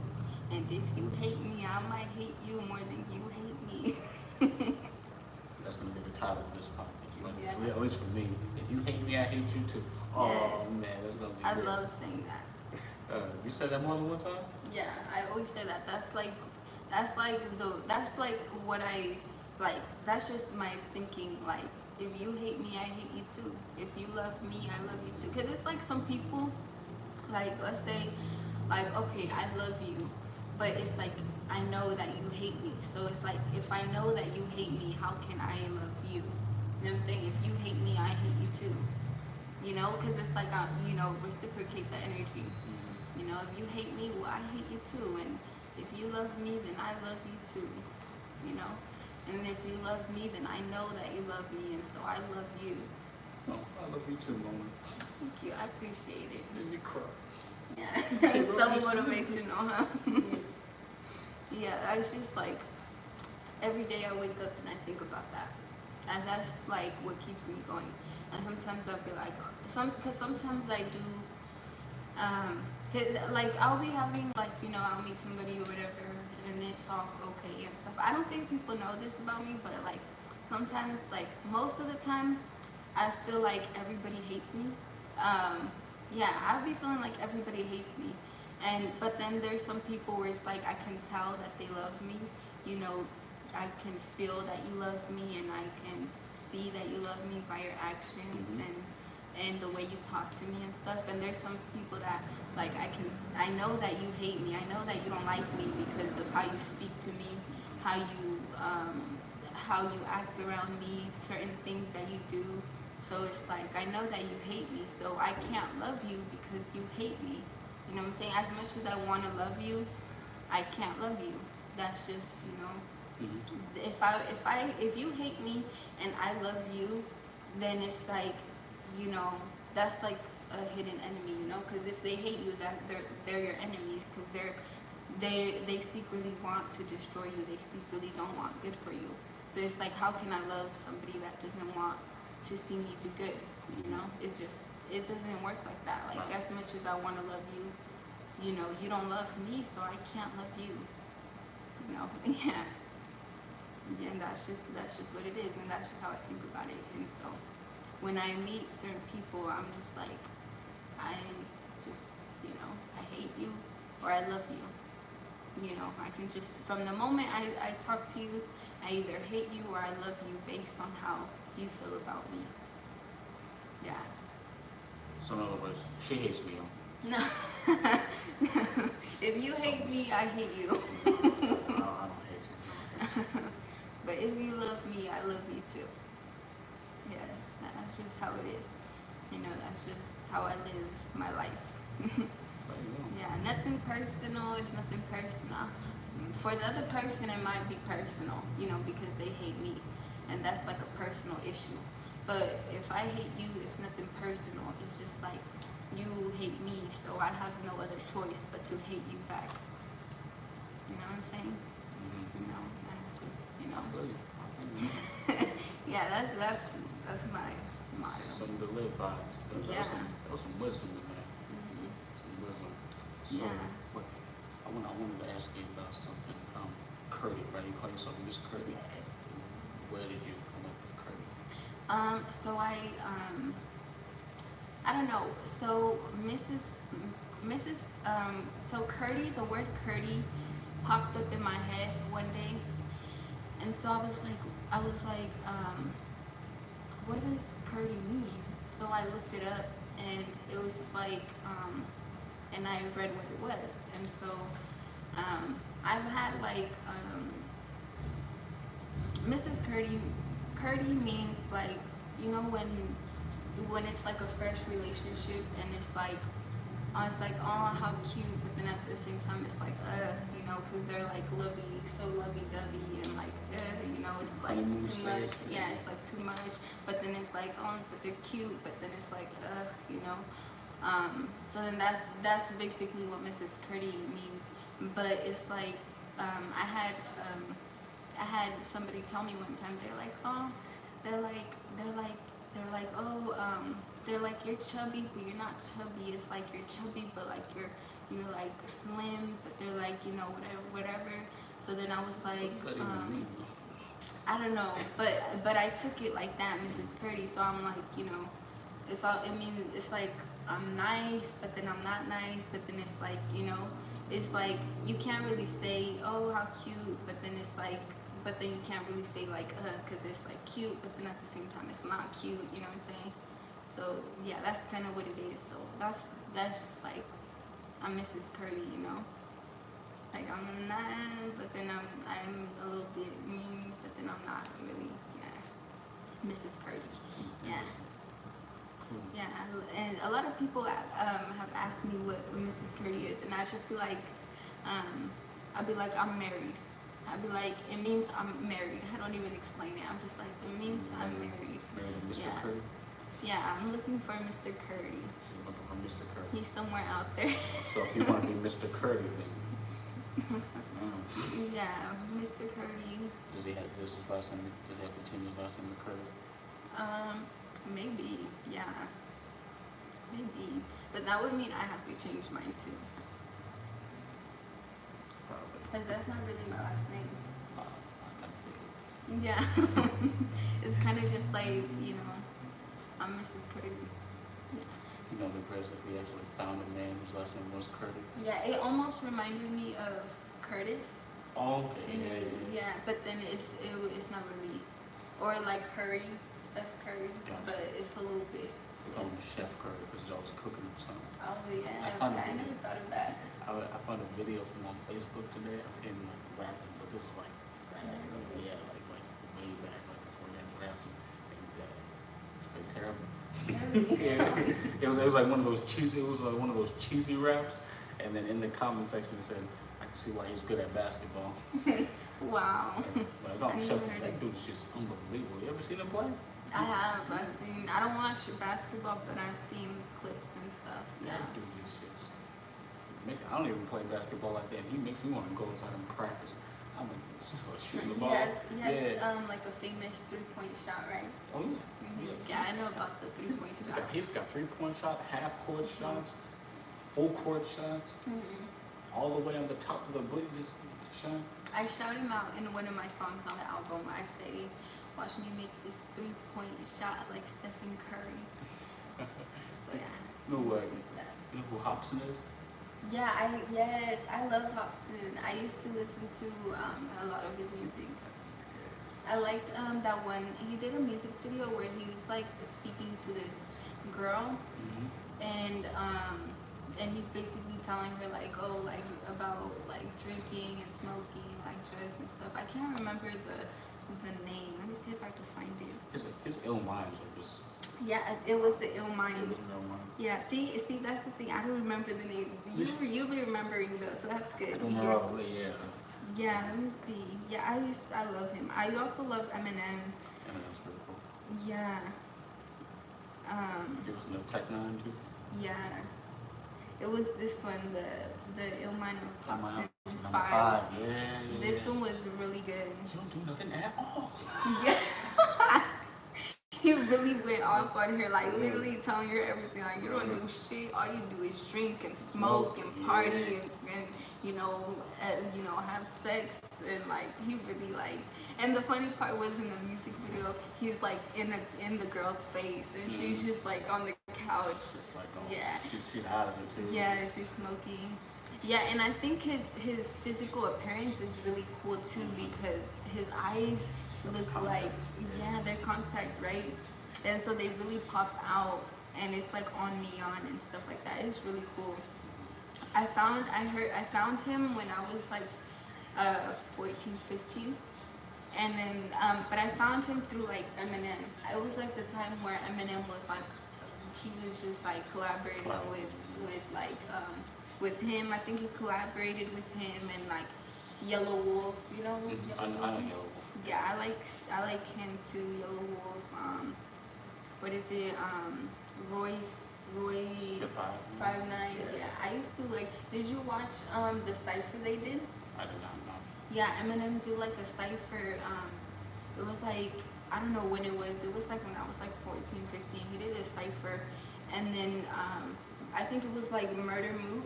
And if you hate me, I might hate you more than you hate me. That's gonna be the title of this podcast, right? Yeah. At least for me. If you hate me, I hate you too. Oh Yes. man, that's gonna be I great. love saying that. You said that more than one time? Yeah, I always say that. That's like what I like. That's just my thinking. Like, if you hate me, I hate you too. If you love me, I love you too. Cause it's like some people, like let's say, like okay, I love you, but it's like I know that you hate me. So it's like if I know that you hate me, how can I love you? You know what I'm saying? If you hate me, I hate you too. You know, cause it's like you know, reciprocate the energy. You know, if you hate me, well, I hate you too. And if you love me, then I love you too. You know? And if you love me, then I know that you love me. And so I love you. No, I love you too, Mama. Thank you. I appreciate it. Made me cry. Yeah. Take So over. motivational, huh? Yeah, it's just like every day I wake up and I think about that. And that's like what keeps me going. And sometimes I'll be like, because sometimes I do. Cause like I'll be having like you know I'll meet somebody or whatever and it's all okay and stuff. I don't think people know this about me, but like sometimes like most of the time I feel like everybody hates me. Yeah, I'll be feeling like everybody hates me, but then there's some people where it's like I can tell that they love me. You know, I can feel that you love me and I can see that you love me by your actions and the way you talk to me and stuff. And there's some people that like I know that you hate me. I know that you don't like me because of how you speak to me, how you act around me, certain things that you do. So it's like I know that you hate me, so I can't love you because you hate me. You know what I'm saying? As much as I want to love you, I can't love you. That's just, you know. If you hate me and I love you, then it's like, you know, that's like a hidden enemy, you know, because if they hate you, that they're your enemies, because they secretly want to destroy you. They secretly don't want good for you. So it's like, how can I love somebody that doesn't want to see me do good? You know, it doesn't work like that. Like as much as I want to love you, you know, you don't love me, so I can't love you. You know, yeah. Yeah, and that's just what it is, and that's just how I think about it. And so when I meet certain people, I'm just like, I just, you know, I hate you or I love you. You know, I can just, from the moment I talk to you, I either hate you or I love you based on how you feel about me. Yeah. So in other words, she hates me. No. If you hate me, I hate you. No, I don't hate you. But if you love me, I love you too. Yes, that's just how it is. You know, that's just how I live my life. There you go. Yeah, nothing personal is nothing personal. For the other person, it might be personal, you know, because they hate me. And that's like a personal issue. But if I hate you, it's nothing personal. It's just like you hate me, so I have no other choice but to hate you back. You know what I'm saying? You know, that's just, you know. I feel you. Yeah, that's my motto. Something to live by. Yeah. That was some wisdom in that. Some wisdom. So, Yeah. I wanted to ask you about something. Curdy, right? You call yourself Miss Curdy. Yes. Where did you come up with Curdy? So I don't know. So so Curdy, the word Curdy popped up in my head one day. And so I was like, what does curdy mean? So I looked it up, and it was like, and I read what it was, and so I've had like Mrs. Curdy. Curdy means like, you know, when it's like a fresh relationship and it's like, oh, how cute, but then at the same time it's like, you know, because they're like so lovey-dovey, and like, you know, it's like too much. Yeah, it's like too much. But then it's like, oh, but they're cute, but then it's like, you know. So then that's basically what Mrs. Curdy means. But it's like, I had somebody tell me one time, they're like, oh, they're like, you're chubby, but you're not chubby. It's like you're chubby, but like you're like slim, but they're like, you know, whatever. So then I was like, I don't know, but I took it like that, Mrs. Curdy. So I'm like, you know, it's all. I mean, it's like I'm nice, but then I'm not nice. But then it's like, you know, it's like you can't really say, oh, how cute, but then it's like. But then you can't really say like, because it's like cute, but then at the same time it's not cute, you know what I'm saying? So yeah, that's kind of what it is. So that's like, I'm Mrs. Curdy, you know? Like I'm not, but then I'm a little bit mean, but then I'm not really, yeah. Mrs. Curdy, yeah. Yeah, and a lot of people have asked me what Mrs. Curdy is, and I just be like, I'll be like, I'm married. I'd be like, it means I'm married. I don't even explain it. I'm just like, it means I'm married. Married to Mr. Yeah. Curdy? Yeah, I'm looking for Mr. Curdy. She's looking for Mr. Curdy. He's somewhere out there. So if you want to be Mr. Curdy, then. Yeah, Mr. Curdy. Does he have his last name? Does he have to change his last name to Curdy? Maybe. Yeah. Maybe. But that would mean I have to change mine too. Probably. Because that's not really my last name. I kind of figured. Yeah. It's kind of just like, you know, I'm Mrs. Curdy. Yeah. You know, the best if we actually found a man whose last name was Curdy. Yeah, it almost reminded me of Curtis. Oh, okay. Yeah, but then it's not really, or like Curry, Steph Curry, Gotcha. but it's a little bit. We call him Chef Curry because he's always cooking or something. Oh yeah, I never thought of that. I found a video from on Facebook today of him like rapping, but this is like back, yeah, like way back, like before he had rapping, and it's pretty terrible. Yeah, it was like one of those cheesy raps, and then in the comment section it said, I can see why he's good at basketball. Wow. Like, oh, Chef, that dude is just unbelievable. You ever seen him play? I have. I don't watch basketball, but I've seen clips and stuff. Yeah. That dude is just. I don't even play basketball like that. He makes me want to go outside and practice. I'm like, just like shooting the ball. He has like a famous 3-point shot, right? Oh yeah. Mm-hmm. Yeah, I know about the 3-point shot. He's got 3-point shot, half-court shots, full-court shots, all the way on the top of the blade, just shot. I shout him out in one of my songs on the album. I say, watch me make this 3-point shot like Stephen Curry. So yeah. No way. Listen to that. You know who Hobson is? Yeah, I love Hobson. I used to listen to a lot of his music. I liked that one. He did a music video where he was like speaking to this girl, and he's basically telling her like, oh, like about like drinking and smoking, like drugs and stuff. I can't remember the name. Let me see if I can find it. His ill minds are just. Yeah, it was the Ill Mind. It was an ill mind. Yeah, see, that's the thing. I don't remember the name. You be remembering though, so that's good. I don't remember, yeah. Yeah, let me see. Yeah, I love him. I also love Eminem. Eminem's pretty cool. Yeah. You listen to Tech Nine too? Yeah. It was this one, the Ill Mind of Hobson Number 5. 5, yeah. This one was really good. You don't do nothing at all. Yeah. He really went off on her, like literally telling her everything. Like, you don't do shit. All you do is drink and smoke and party and you know, have sex, and like he really like. And the funny part was in the music video, he's like in the girl's face, and she's just like on the couch. Like, yeah. She's out of it too. Yeah, she's smoking. Yeah, and I think his physical appearance is really cool too because his eyes So the look like, contacts. yeah, they're contacts, right? And so they really pop out, and it's like on neon and stuff like that. It's really cool. I found him when I was like 14, 15. And then but I found him through like Eminem. It was like the time where Eminem was like, he was just like collaborating with him. I think he collaborated with him and like Yellow Wolf, you know I Yellow know Wolf? Yellow Wolf. Yeah, I like him too, Yellow Wolf. What is it? Roy The five. 5'9". Yeah, I used to like. Did you watch the cipher they did? I did not know. Yeah, Eminem did like a cipher. It was like, I don't know when it was. It was like when I was like 14, 15. He did a cipher, and then I think it was like Murder Mook,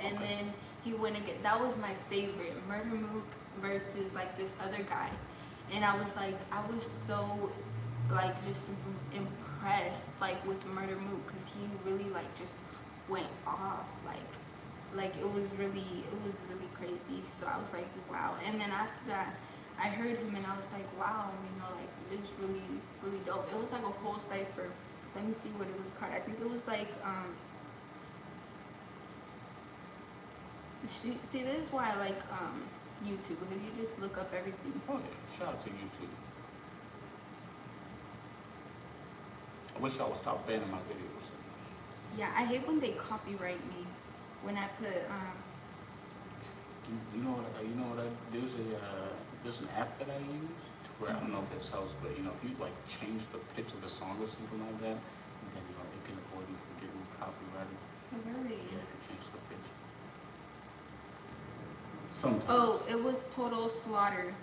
and Okay. then he went again. That was my favorite, Murder Mook versus like this other guy, and I was so like just impressed like with Murder Mook because he really like just went off like it was really crazy. So I was like, wow. And then after that, I heard him and I was like, wow, you know, like it's really really dope. It was like a whole cipher. Let me see what it was called. I think it was like see, this is why I like YouTube because you just look up everything. Oh yeah, shout out to YouTube. I wish y'all would stop banning my videos. Yeah, I hate when they copyright me when I put You know what? There's an app that I use to where I don't know if it helps, but you know, if you like change the pitch of the song or something like that, then you know it can avoid you from getting copyrighted. really. Yeah, if you change the pitch. Sometimes. Oh, it was Total Slaughter,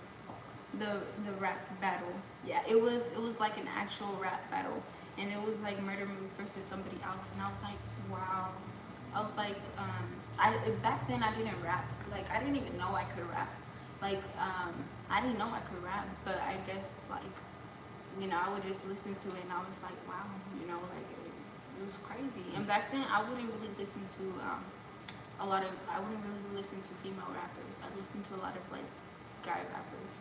the rap battle. Yeah, it was like an actual rap battle, and it was like Murder Mook versus somebody else, and I was like, wow. I was like, I back then I didn't rap. Like I didn't even know I could rap. Like I didn't know I could rap, but I guess like, you know, I would just listen to it and I was like, wow, you know, like it was crazy. And back then I wouldn't really listen to I wouldn't really listen to female rappers. I listened to a lot of like guy rappers.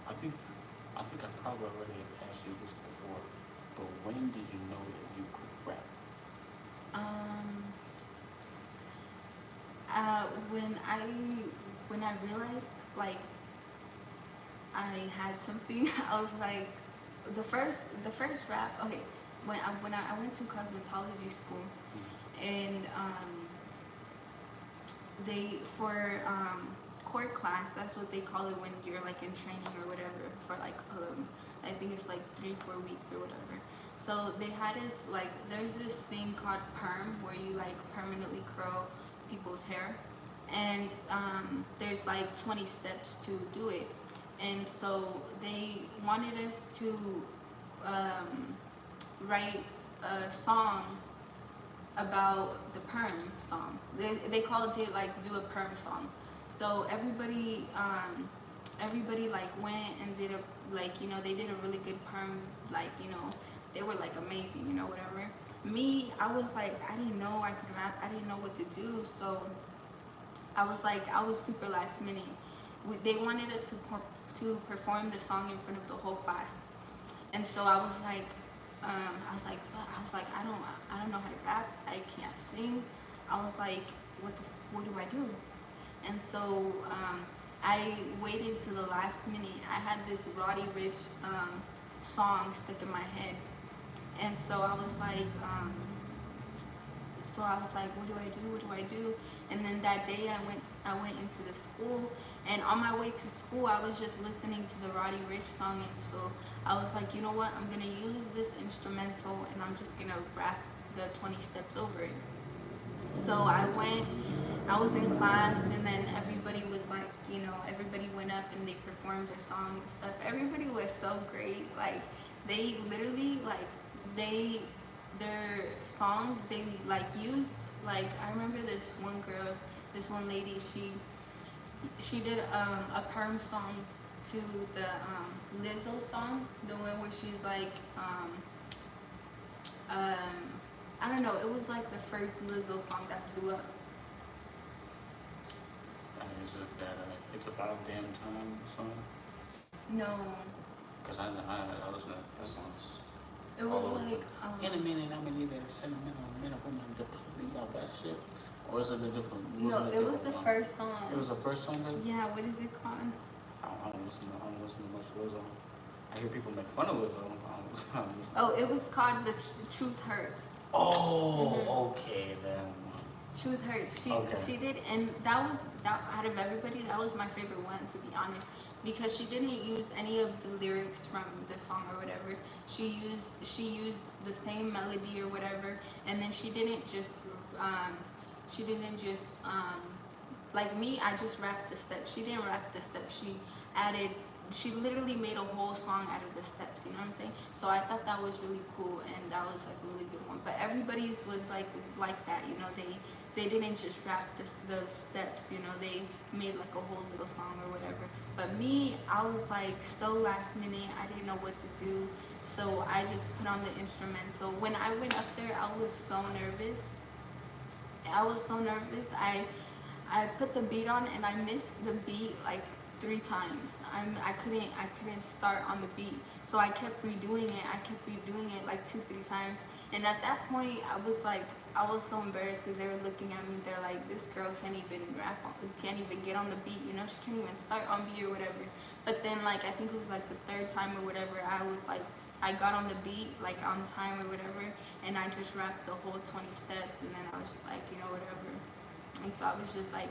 I think I probably already have asked you this before, but when did you know that you could rap? Um, when I realized like I had something, I was like, the first rap. Okay, I went to cosmetology school, and they for core class, that's what they call it when you're like in training or whatever for like I think it's like 3-4 weeks or whatever. So they had us like, there's this thing called perm where you like permanently curl people's hair, and there's like 20 steps to do it. And so they wanted us to write a song about the perm song. They called it like do a perm song. So everybody like went and did a, like, you know, they did a really good perm, like, you know, they were like amazing, you know, whatever. Me, I was like, I didn't know I could rap. I didn't know what to do. So I was like, I was super last minute. They wanted us to perform the song in front of the whole class. And so I was like, fuck. I was like, I don't know how to rap. I can't sing. I was like, what do I do? And so I waited till the last minute. I had this Roddy Ricch song stuck in my head, and so I was like, what do I do? What do I do? And then that day I went into the school, and on my way to school I was just listening to the Roddy Ricch song, and so I was like, you know what? I'm gonna use this instrumental, and I'm just gonna rap the 20 steps over it. So I was in class, and then everybody was like, you know, everybody went up and they performed their song and stuff. Everybody was so great. Like, they literally, like, their songs, they, like, used, like, I remember this one girl, this one lady, she did a perm song to the Lizzo song, the one where she's like, I don't know, it was like the first Lizzo song that blew up. Is it that It's About Damn Time song? No. Because I listen to that song. It was like In a minute, I'm gonna need a sentimental minute woman to put me out that shit. Or is it a different? no, it was the first song. It was the first song. That Yeah, what is it called? I don't listen to much Lizzo. I hear people make fun of Lizzo. I don't listen. Oh, it was called The Truth Hurts. Oh, okay then. Truth Hurts. Okay. She did, and that out of everybody, that was my favorite one, to be honest, because she didn't use any of the lyrics from the song or whatever. She used the same melody or whatever, and then she didn't just like me. I just rapped the steps. She didn't rap the steps. She literally made a whole song out of the steps, you know what I'm saying? So I thought that was really cool, and that was like a really good one. But everybody's was like that, you know, they didn't just rap the steps, you know, they made like a whole little song or whatever. But me, I was like so last minute, I didn't know what to do, so I just put on the instrumental. When I went up there, I was so nervous. I put the beat on and I missed the beat like 3 times. I couldn't start on the beat, so I kept redoing it like 2-3 times. And at that point, I was so embarrassed because they were looking at me. They're like, this girl can't even can't even get on the beat, you know, she can't even start on beat or whatever. But then like I think it was like the 3rd time or whatever, I got on the beat like on time or whatever, and I just rapped the whole 20 steps, and then I was just like, you know, whatever. And so I was just like,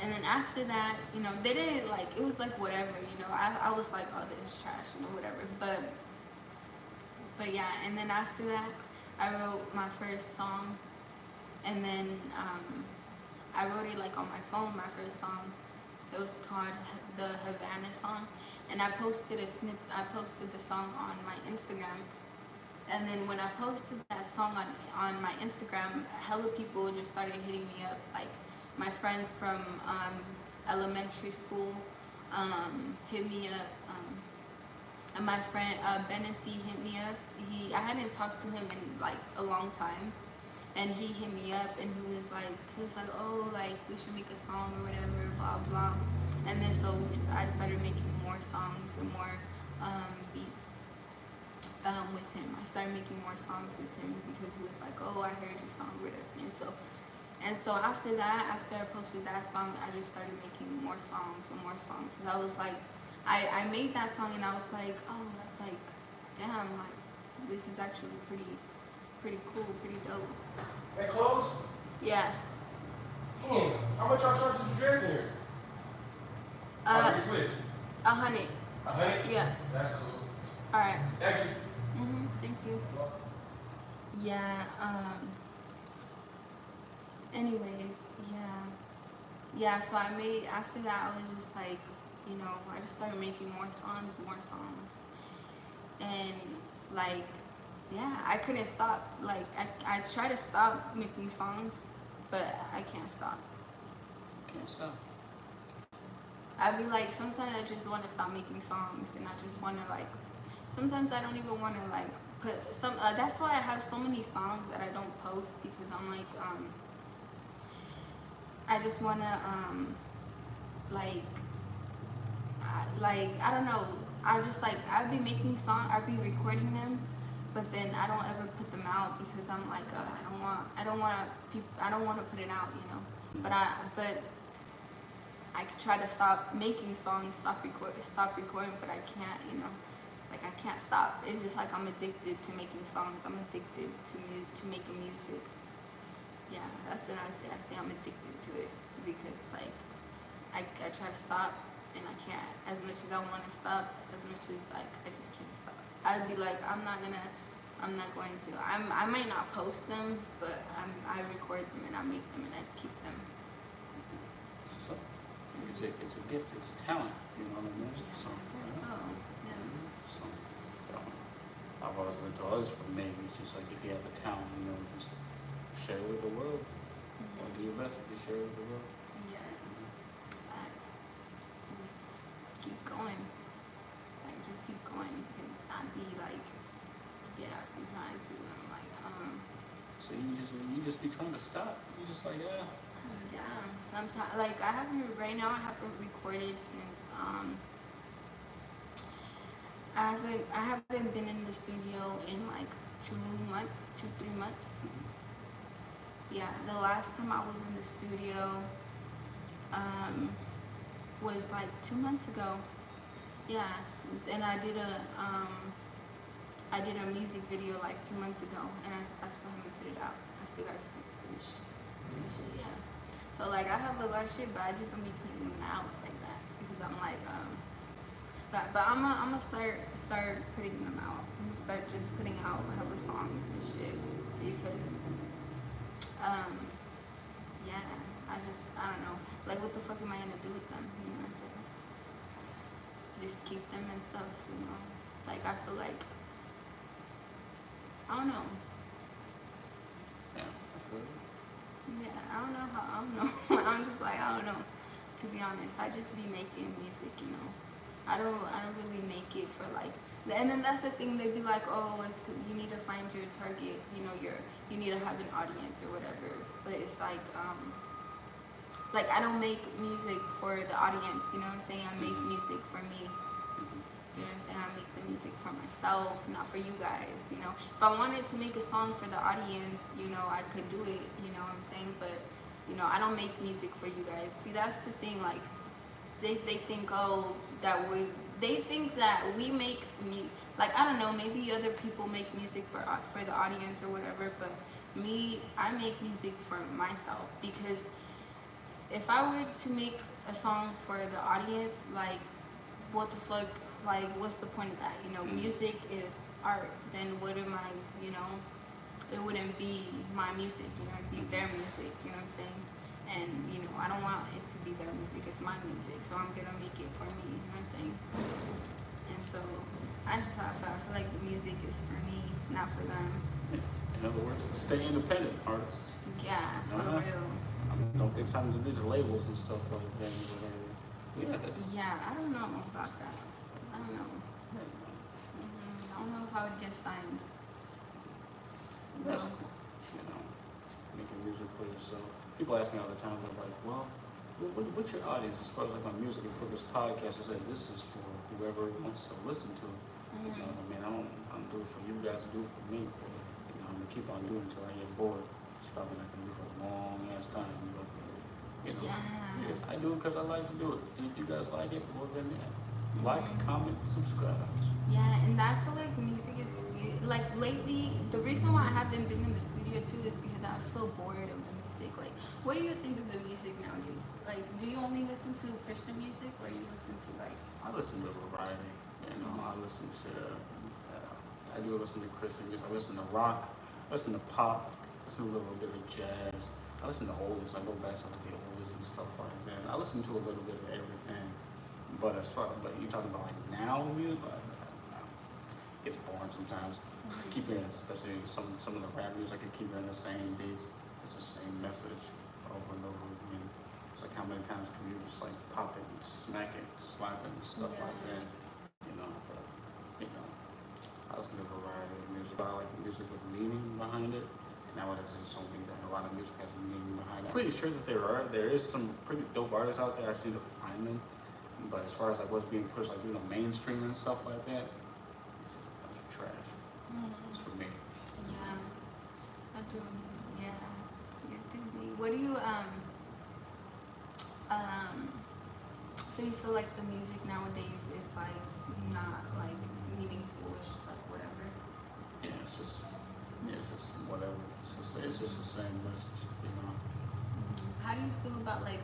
and then after that, you know, they didn't like, it was like whatever, you know, I was like, oh, this is trash, you know, whatever. But yeah, and then after that, I wrote my first song, and then I wrote it like on my phone, my first song. It was called the Havana song, and I posted the song on my Instagram. And then when I posted that song on my Instagram, hella people just started hitting me up. Like my friends from elementary school hit me up. And my friend Benessy hit me up. I hadn't talked to him in like a long time, and he hit me up and he was like, oh, like we should make a song or whatever, blah blah. And then so I started making more songs and more beats. With him, I started making more songs with him because he was like, oh, I heard your song, whatever. And so after that, after I posted that song, I just started making more songs and more songs. Cause I was like, I made that song and I was like, oh, that's like, damn, like this is actually pretty cool, pretty dope. That clothes? Yeah. Damn, how much y'all charge for the dress in here? Twist. 100. 100? Yeah. That's cool. All right. Thank you. Thank you. Yeah. Anyways, yeah. So after that, I was just like, you know, I just started making more songs, and like, yeah, I couldn't stop. Like, I try to stop making songs, but I can't stop. Can't stop. I'd be like, sometimes I just want to stop making songs, and I just want to like, sometimes I don't even want to like put some. That's why I have so many songs that I don't post, because I'm like, I just want to I don't know. I just like, I'd be making songs, I'd be recording them, but then I don't ever put them out because I'm like, I don't want to put it out, you know. But I could try to stop making songs, stop recording, but I can't, you know. Like, I can't stop. It's just like I'm addicted to making songs. I'm addicted to making music. Yeah, that's what I say. I say I'm addicted to it because like I try to stop and I can't. As much as I want to stop, as much as like I just can't stop. I'd be like, I'm not going to. I might not post them, but I record them and I make them and I keep them. So it's a gift. It's a talent. You know what I mean? Yeah, I guess so. Yeah. So I've always been told, this for me. It's just like if you have the talent, you know, just share it with the world. Or do your best to share it with the world. Yeah. Facts. Just keep going. Like, just keep going because I'd be like, yeah, I'd be trying to. I'm like, So you just be trying to stop. You just like, yeah. Yeah, sometimes like I haven't right now. I haven't recorded since I haven't been in the studio in like 2 months, 3 months. Yeah, the last time I was in the studio um was like 2 months ago. Yeah, and I did a music video like 2 months ago, and I still haven't put it out. I still gotta finish it. Yeah. So like I have a lot of shit, but I just don't be putting them out like that because I'm like but I'm gonna start putting them out. I'm gonna start just putting out hella songs and shit because um yeah, I don't know, like what the fuck am I gonna do with them? You know what I'm saying? Just keep them and stuff. You know, like I feel like I don't know. Yeah, I feel you. Yeah, I don't know how. I don't know. I'm just like I don't know. To be honest, I just be making music. You know, I don't really make it for like. And then that's the thing. They'd be like, oh, you need to find your target. You know, you need to have an audience or whatever. But it's like I don't make music for the audience. You know what I'm saying? I make music for me. You know what I'm saying? I make the music for myself, not for you guys, you know. If I wanted to make a song for the audience, you know, I could do it, you know what I'm saying? But, you know, I don't make music for you guys. See, that's the thing, like, they think, oh, they think that we make like, I don't know, maybe other people make music for the audience or whatever, but me, I make music for myself because if I were to make a song for the audience, like, what the fuck, like, what's the point of that? You know, music is art. Then what am I, you know, it wouldn't be my music, you know, it'd be their music, you know what I'm saying? And, you know, I don't want it to be their music, it's my music, so I'm gonna make it for me, you know what I'm saying? And so, that's just how I feel. I feel like the music is for me, not for them. In other words, stay independent, artists. Yeah, for real. I mean, don't get signed to these labels and stuff like that. Yeah, that's. Yeah, I don't know about that. I don't know. I don't know if I would get signed. That's No. cool. You know, making music for yourself. People ask me all the time, they're like, well, what's your audience as far as like my music for this podcast? I say, this is for whoever wants to listen to it. You know what I mean? I don't do it for you guys, I do it for me. You know, I'm gonna keep on doing it until I get bored. It's probably not gonna be for a long ass time. You know, Yeah. yes, I do it because I like to do it. And if you guys like it, well then yeah. Like, comment, subscribe. Yeah, and I feel like music is like lately. The reason why I haven't been in the studio too is because I feel bored of the music. Like, what do you think of the music nowadays? Like, do you only listen to Christian music, or you listen to like? I listen to a variety. You know, I listen to. I do listen to Christian music. I listen to rock. I listen to pop. I listen to a little bit of jazz. I listen to oldies. I go back to like the oldies and stuff like that. I listen to a little bit of everything. But but you talking about like now music, it gets boring sometimes. I keep hearing, especially some of the rap music, I keep hearing the same beats. It's the same message over and over again. It's like how many times can you just like pop it and smack it, slap it and stuff like that. You know, but you know, I listen to a variety of music. I like music with meaning behind it. Nowadays, I just don't think that a lot of music has meaning behind it. I'm pretty sure that there is some pretty dope artists out there. I just need to find them. But as far as like what's being pushed, like mainstream and stuff like that, it's just a bunch of trash. It's for me. Yeah, I do. Yeah, it could be. What do you so you feel like the music nowadays is like not like meaningful? It's just like whatever. Yeah, it's just whatever. It's just the same message, you know. How do you feel about like?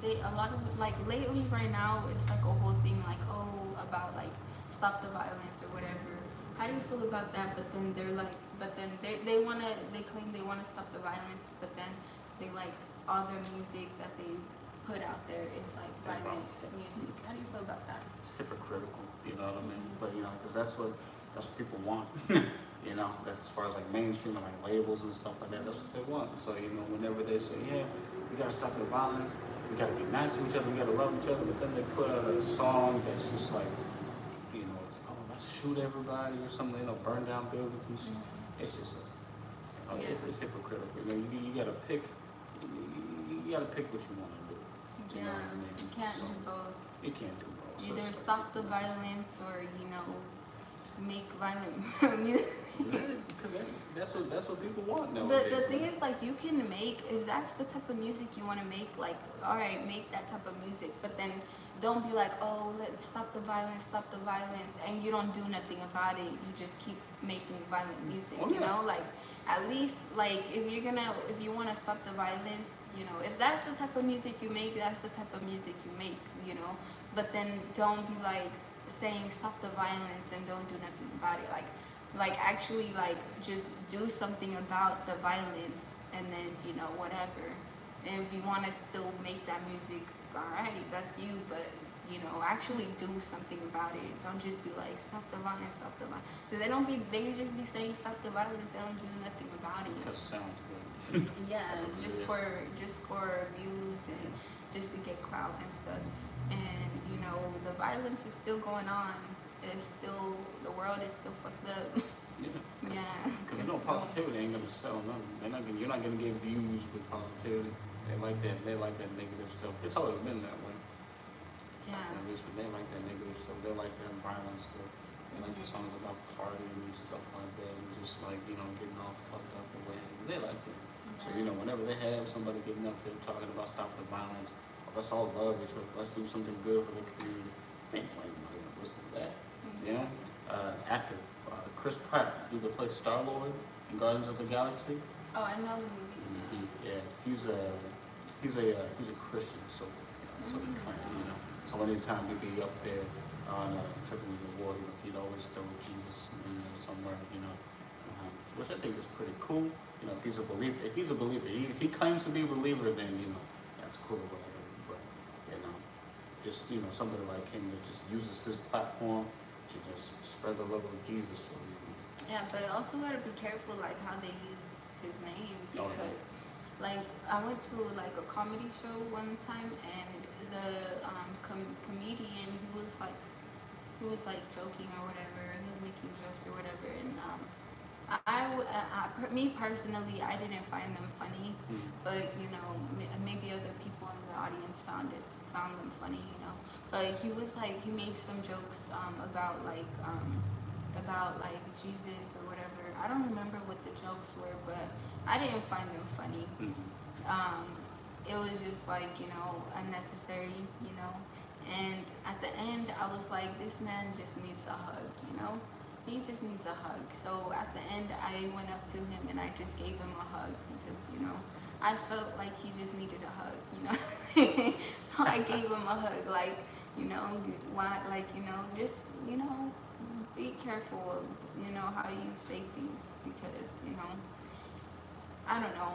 A lot of like lately right now it's like a whole thing like about like stop the violence or whatever. How do you feel about that? But then they claim they wanna stop the violence, but then they like all the music that they put out there is like violent music. How do you feel about that? It's hypocritical, you know what I mean? But you know, because that's what people want. You know, that's as far as like mainstream and like labels and stuff like that. That's what they want. So you know, whenever they say, yeah, we gotta stop the violence, we gotta be nice to each other, we gotta love each other, but then they put out a song that's just like, you know, oh, let's shoot everybody or something, you know, burn down buildings and shit. It's just, it's hypocritical. You know, you gotta pick. You you gotta pick what you want to do. You know Yeah, what I mean? you can't So, do both. You can't do both. So Either it's like, stop the violence or, make violent music. because that's what people want But nowadays. the thing is, like, you can make, if that's the type of music you want to make, like, all right, make that type of music, but then don't be like, oh, let's stop the violence, and you don't do nothing about it. You just keep making violent music, Oh, you yeah. know? Like, at least, like, if you want to stop the violence, if that's the type of music you make, that's the type of music you make. But then don't be like saying stop the violence and don't do nothing about it. Like actually, like, just do something about the violence, and then whatever. And if you want to still make that music, all right, that's you. But actually do something about it. Don't just be like stop the violence, stop the violence. They just be saying stop the violence. They don't do nothing about it. Because it sounds good. Yeah, That's what it just is. for views and just to get clout and stuff. And the violence is still going on. It's still, the world is still fucked up. Yeah. Yeah. Because positivity ain't gonna sell nothing. You're not gonna get views with positivity. They like that negative stuff. It's always been that way. Yeah. They like that negative stuff. They like that violent stuff. They like the songs about partying and stuff like that, and just like getting all fucked up or whatever. They like that. So whenever they have somebody getting up there talking about stop the violence, let's all love each other. Let's do something good for the community. They ain't like nobody gonna listen to that. Actor Chris Pratt, who plays Star-Lord in Guardians of the Galaxy. Oh, I know the movies now. Yeah, he's a Christian, so so he claimed, So anytime he'd be up there on accepting the award, he'd always throw Jesus, somewhere, which I think is pretty cool. If he's a believer, if he claims to be a believer, then that's cool or whatever. But just somebody like him that just uses his platform to just spread the love of Jesus. So, Yeah, but also gotta be careful like how they use his name, Oh, because yeah. like I went to like a comedy show one time, and the comedian, he was like joking or whatever, he was making jokes or whatever, and me personally, I didn't find them funny, but maybe other people in the audience found them funny, But he was like, he made some jokes about like Jesus or whatever. I don't remember what the jokes were, but I didn't find them funny. It was just like unnecessary, And at the end, I was like, this man just needs a hug, He just needs a hug. So at the end, I went up to him and I just gave him a hug because, I felt like he just needed a hug, So I gave him a hug, like, why, like, just, be careful of, how you say things because, I don't know.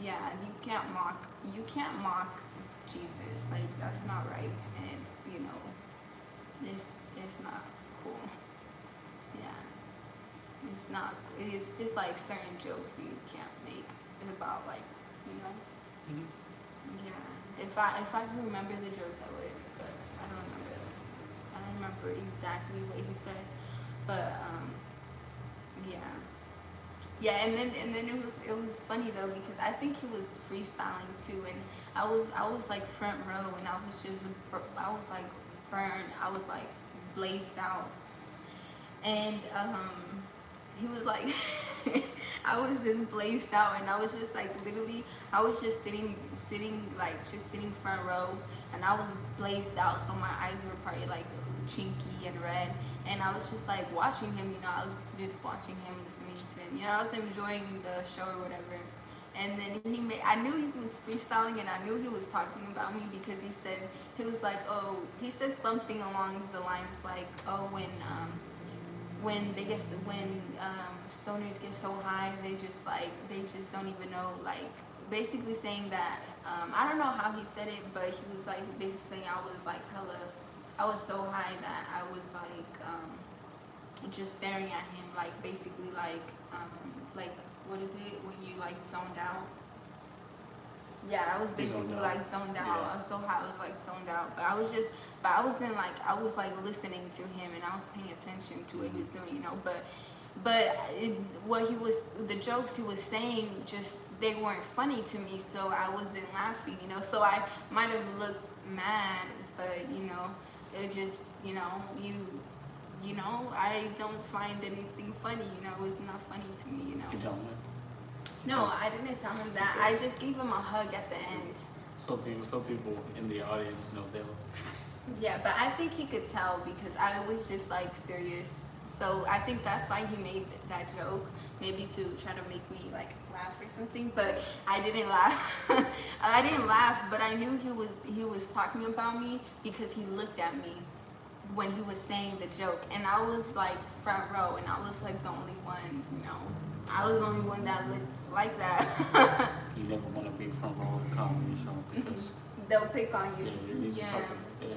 Yeah, you can't mock Jesus. Like, that's not right. And, it's not cool. Yeah. It's not, it's just like certain jokes you can't make about, like, Yeah. If I could remember the jokes, I would, but I don't remember them. I don't remember exactly what he said, but yeah, and then it was funny though, because I think he was freestyling too, and I was like front row, and I was like burned, I was like blazed out, and he was like I was just blazed out, and I was just like literally, I was just sitting front row, and I was blazed out, so my eyes were probably like chinky and red, and I was just like watching him, I was just watching him, listening to him, I was enjoying the show or whatever. And then I knew he was freestyling, and I knew he was talking about me, because he said something along the lines like, oh, when stoners get so high, they just don't even know, like, basically saying that, I don't know how he said it, but he was like basically saying I was so high that I was like just staring at him, like basically like what is it when you like zoned out? Yeah, I was basically like zoned out. Yeah. I was so high, I was like zoned out. But I was like listening to him, and I was paying attention to what he was doing, But the jokes he was saying just they weren't funny to me, so I wasn't laughing, you know. So I might have looked mad, but you know, it just, you know, you know, I don't find anything funny, you know. It was not funny to me, you know. You don't like. No, I didn't tell him that. I just gave him a hug at the end. Some people in the audience, you know, they'll. Yeah, but I think he could tell because I was just like serious. So I think that's why he made that joke, maybe to try to make me like laugh or something. But I didn't laugh. I didn't laugh, but I knew he was talking about me because he looked at me when he was saying the joke, and I was like front row, and I was like the only one, you know. I was the only one that looked like that. You never want to be front row of a comedy show because They'll pick on you. yeah, you're easy talking. Yeah,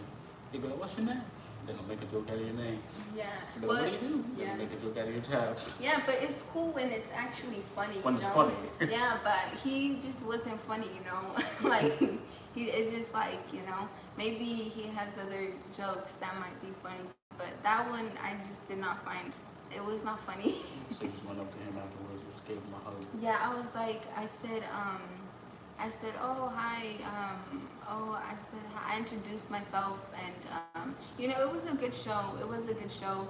they be like, "What's your name?" Then they'll make a joke out of your name. Yeah. But what do you do? Yeah. They'll make a joke out of your job. Yeah, but it's cool when it's actually funny. When you it's know? funny. Yeah, but he just wasn't funny, you know. Like it's just like, you know, maybe he has other jokes that might be funny, but that one I just did not find. It was not funny. So you just went up to him afterwards, you just gave him a hug. Yeah, I was like, I said, oh hi, I said hi. I introduced myself, and you know, it was a good show. It was a good show.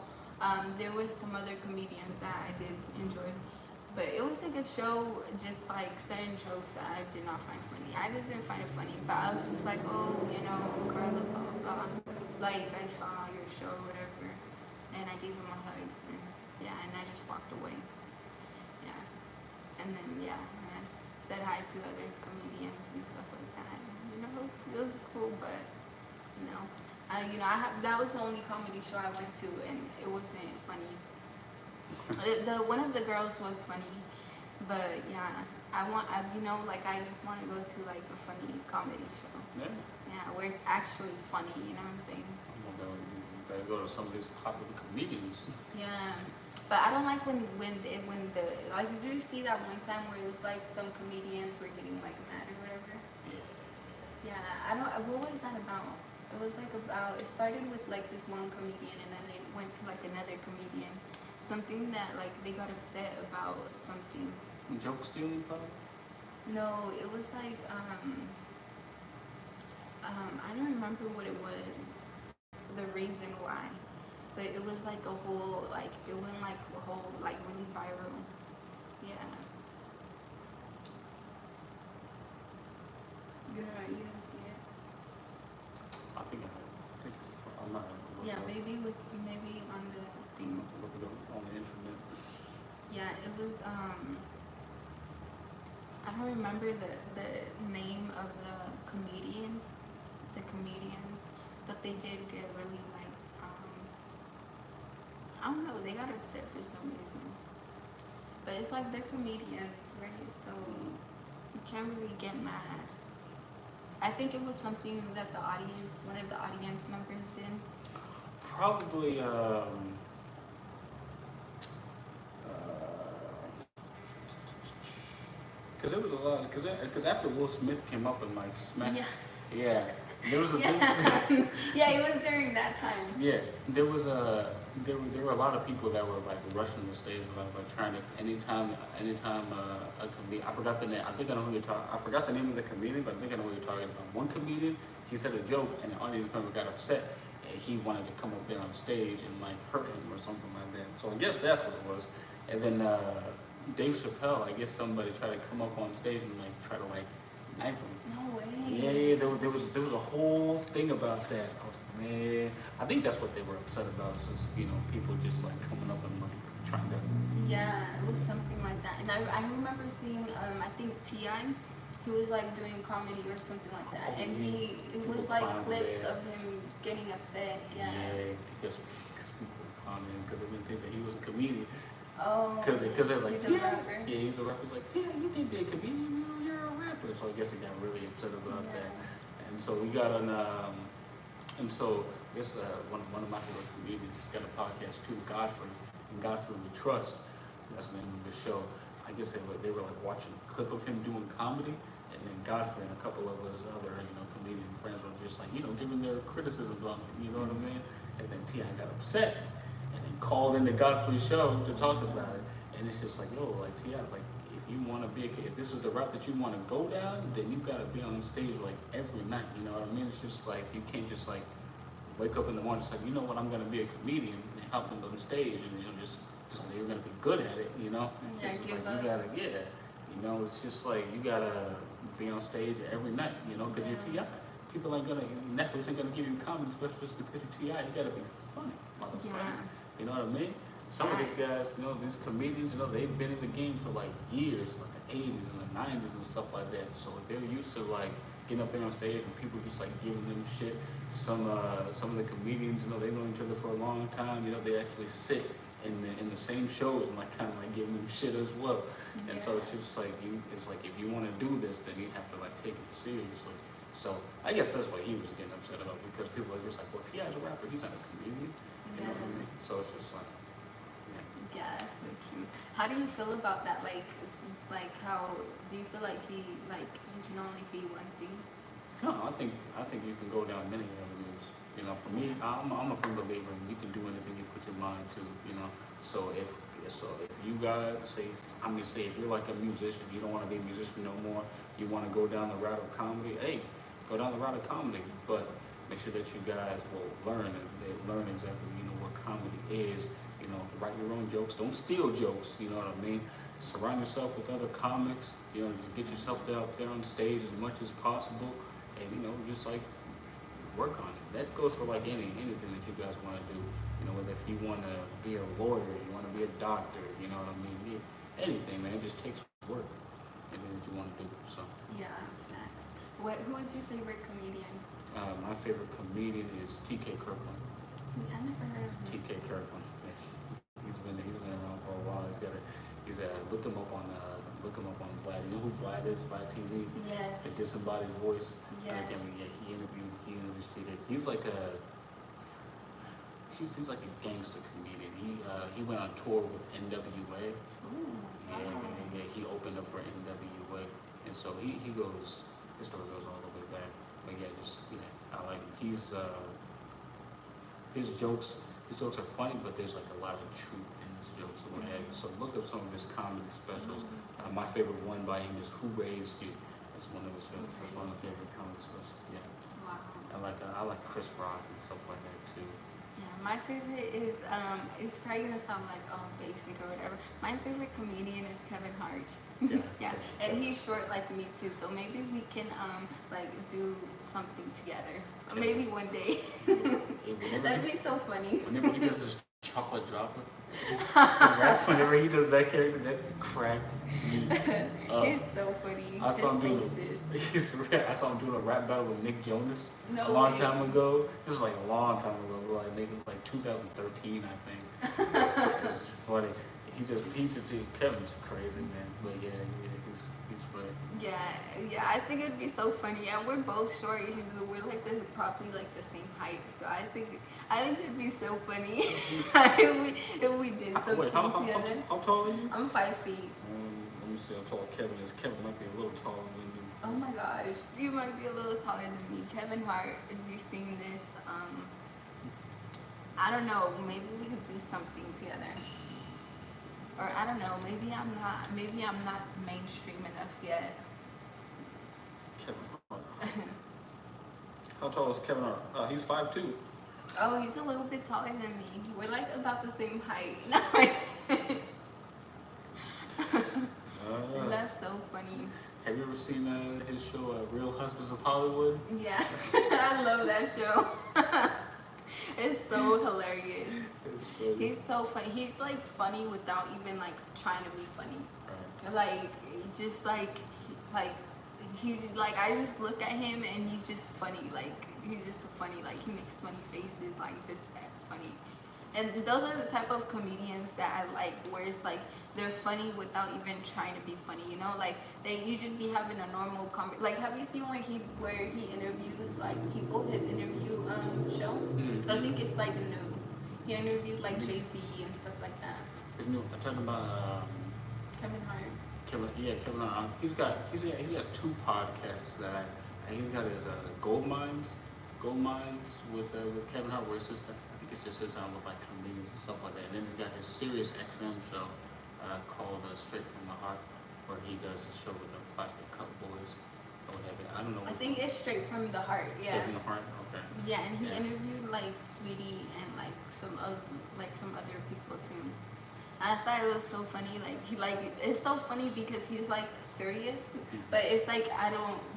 There was some other comedians that I did enjoy, but it was a good show. Just like certain jokes that I did not find funny. I just didn't find it funny, but I was just like, oh, you know, Carla, blah blah blah. Like I saw your show or whatever, and I gave him a hug. And, yeah, and I just walked away. Yeah, and then yeah, I said hi to other comedians and stuff like that. You know, it was cool, but you know, that was the only comedy show I went to, and it wasn't funny. One of the girls was funny, but yeah, you know, like I just want to go to like a funny comedy show. Yeah. Yeah, where it's actually funny. You know what I'm saying? You better go to some of these popular comedians. Yeah. But I don't like when the like, did you see that one time where it was like some comedians were getting like mad or whatever? Yeah. Yeah, I don't. What was that about? It was like about. It started with like this one comedian, and then it went to like another comedian. Something that like they got upset about something. Joke stealing, probably. No, it was like I don't remember what it was. The reason why. But it was like a whole, like, it went like a whole, like, really viral. Yeah. You didn't see it? I think I'm not. Yeah, maybe on the thing. Look it up on the internet. Yeah, it was, I don't remember the name of the comedians, but they did get really, like, I don't know, they got upset for some reason. But it's like they're comedians, right? So you can't really get mad. I think it was something that one of the audience members did. Probably, because there was a lot, because after Will Smith came up and like smacked, yeah, there was a big, Yeah, it was during that time. yeah, there were a lot of people that were like rushing the stage, like trying to anytime a comedian, I forgot the name, I think I know who you're talking, I forgot the name of the comedian, but I think I know who you're talking about. One comedian, he said a joke and the audience member got upset and he wanted to come up there on stage and like hurt him or something like that. So I guess that's what it was. And then Dave Chappelle, I guess somebody tried to come up on stage and like try to like knife him. No way. Yeah, there was a whole thing about that. I was like, man, I think that's what they were upset about. It's just, you know, people just like coming up and like trying to. Yeah, it was something like that. And I remember seeing, I think T.I., he was like doing comedy or something like that. And it was like clips of him getting upset. Yeah. Yeah, because people were commenting because they didn't think that he was a comedian. Oh. Because they're like, he's a rapper. Yeah, he's a rapper. It's like, T.I., you can't be a comedian, you know, you're a rapper. So I guess he got really upset about that. And so we got on, and so this one of my favorite comedians got a podcast too, Godfrey, and Godfrey We Trust. That's the name of the show. I guess they were like watching a clip of him doing comedy, and then Godfrey and a couple of his other, you know, comedian friends were just like, you know, giving their criticisms on it, you know what I mean? And then T.I. got upset and then called into Godfrey's show to talk about it. And it's just like, yo, like T.I., like, if you want to be, if this is the route that you want to go down, then you got to be on stage like every night. You know what I mean? It's just like you can't just like wake up in the morning, it's like, you know what, I'm gonna be a comedian and hop on the stage, and just you're gonna be good at it. You know? Yeah, It's just give like up. you gotta, yeah. You know, it's just like you gotta be on stage every night. You know, because you're Ti. People ain't gonna, Netflix ain't gonna give you comedy special just because you're Ti. You gotta be funny, motherfucker. Yeah. You know what I mean? Some of these guys, you know, these comedians, you know, they've been in the game for like years, like the 80s and the 90s and stuff like that. So they're used to like getting up there on stage and people just like giving them shit. Some of the comedians, you know, they know each other for a long time. You know, they actually sit in the same shows and like kind of like giving them shit as well. And so it's just like it's like if you want to do this, then you have to like take it seriously. So I guess that's what he was getting upset about, because people are just like, well, T.I.'s a rapper, he's not a comedian. You know what I mean? So it's just like. Yeah, that's so true. How do you feel about that? Like how do you feel like he can only be one thing? No, I think you can go down many avenues. You know, for me, I'm a firm believer in you can do anything you put your mind to. You know, so if you guys say, if you're like a musician, you don't want to be a musician no more, you want to go down the route of comedy, hey, go down the route of comedy, but make sure that you guys will learn and they learn exactly, you know, what comedy is. You know, write your own jokes. Don't steal jokes. You know what I mean? Surround yourself with other comics. You know, get yourself out there on stage as much as possible, and you know, just like work on it. That goes for like anything that you guys want to do. You know, whether if you want to be a lawyer, you want to be a doctor. You know what I mean? Anything, man. It just takes work. Anything that you want to do. So. Yeah, facts. Who is your favorite comedian? My favorite comedian is T.K. Kirkland. See, I never heard of him. T.K. Kirkland. He's been around for a while. Look him up on Vlad. You know who Vlad is? Vlad TV. Yes. The disembodied voice. Yes. He interviews T.K. He's like a gangster comedian. He went on tour with NWA. Ooh, wow. Yeah. He opened up for NWA, and so his story goes all the way back. But I like him. His jokes are funny, but there's like a lot of truth in his jokes. So look up some of his comedy specials. My favorite one by him is "Who Raised You." That's one of his favorite comedy specials. Yeah. Wow. I like Chris Rock and stuff like that too. Yeah, my favorite is it's probably gonna sound like basic or whatever. My favorite comedian is Kevin Hart. Yeah, and he's short like me too. So maybe we can like do something together. Maybe one day. That'd be so funny. Whenever he does this chocolate dropper, whenever he does that character, that cracked me up. It's so funny. I saw him doing a rap battle with Nick Jonas a long time ago. This was like a long time ago, like 2013, I think. It's funny. Kevin's crazy, man. But yeah, he's funny. Yeah, I think it'd be so funny. And we're both short. We're like probably like the same height. So I think it'd be so funny if we did something together. How tall are you? I'm 5 feet. Let me see how tall Kevin is. Kevin might be a little taller than you. Oh my gosh, you might be a little taller than me. Kevin Hart, if you're seeing this, I don't know, maybe we could do something together. Or I don't know, maybe I'm not mainstream enough yet. Kevin Hart. How tall is Kevin Hart? He's 5'2". Oh, he's a little bit taller than me. We're like about the same height. That's so funny. Have you ever seen his show, Real Husbands of Hollywood? Yeah, I love that show. It's so hilarious. He's so funny. He's like funny without even like trying to be funny. Right. Like just he's like I just look at him and he's just funny. Like he's just funny. Like he makes funny faces. Like just funny. And those are the type of comedians that I like, where it's like they're funny without even trying to be funny, you know? Like you just be having a normal like have you seen where he interviews like people, his interview show? Mm-hmm. I think it's like new. He interviewed like Jay-Z and stuff like that. It's new. I'm talking about Kevin Hart. Kevin Hart. He's got 2 podcasts that he's got his Gold Mines with Kevin Hart, where it's just I think it's just sits down with like comedians and stuff like that. And then he's got his Sirius XM show called Straight from the Heart. where he does his show with the Plastic Cup Boys or whatever. I don't know. I think it's straight from the heart. Yeah. Straight from the heart. Okay. Yeah, and he Yeah. interviewed like Sweetie and like some other people too. I thought it was so funny. It's so funny because he's like serious, but it's like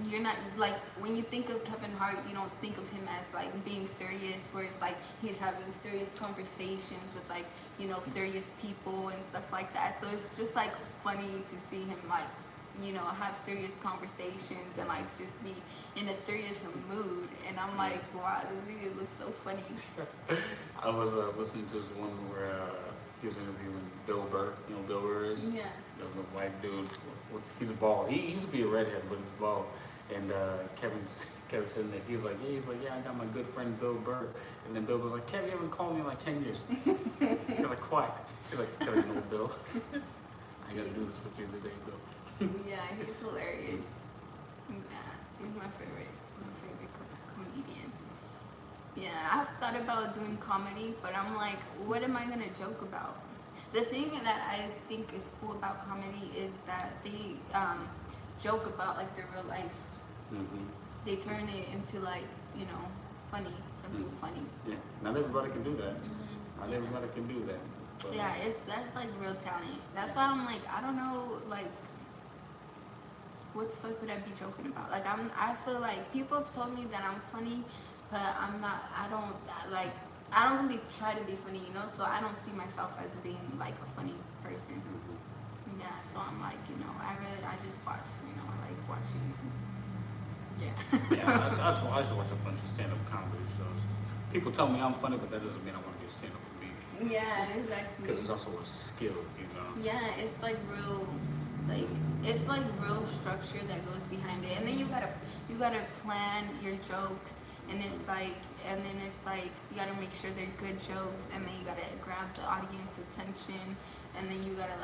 you're not like when you think of Kevin Hart, you don't think of him as like being serious. Where it's like he's having serious conversations with like serious people and stuff like that. So it's just like funny to see him like have serious conversations and like just be in a serious mood. And I'm like, wow, this nigga looks so funny. I was listening to this one where he was interviewing Bill Burr. You know who Bill Burr is? Yeah. The white dude. He's a bald. He used to be a redhead, but he's bald. And Kevin said that he's like, yeah, I got my good friend Bill Burr. And then Bill was like, Kevin, you haven't called me in like 10 years. He was like, quiet. He's like, Kevin, no, Bill. I gotta do this with you today, Bill. Yeah, he's hilarious. Yeah, he's my favorite comedian. Yeah, I've thought about doing comedy, but I'm like, what am I gonna joke about? The thing that I think is cool about comedy is that they joke about like their real life. Mm-hmm. They turn it into like funny, something funny. Yeah, not everybody can do that. Mm-hmm. Not everybody can do that. But, Yeah, that's like real talent. That's why I'm like, I don't know, like, what the fuck would I be joking about? Like, I feel like people have told me that I'm funny, but I'm not. I don't really try to be funny, So I don't see myself as being like a funny person. Mm-hmm. Yeah, so I'm like, I just watch, I like watching. Yeah. Yeah, I just watch a bunch of stand-up comedy shows. People tell me I'm funny, but that doesn't mean I want to be a stand-up comedian. Yeah, exactly. Because it's also a skill, Yeah, it's like real, real structure that goes behind it, and then you gotta plan your jokes, and it's like you gotta make sure they're good jokes, and then you gotta grab the audience attention, and then you gotta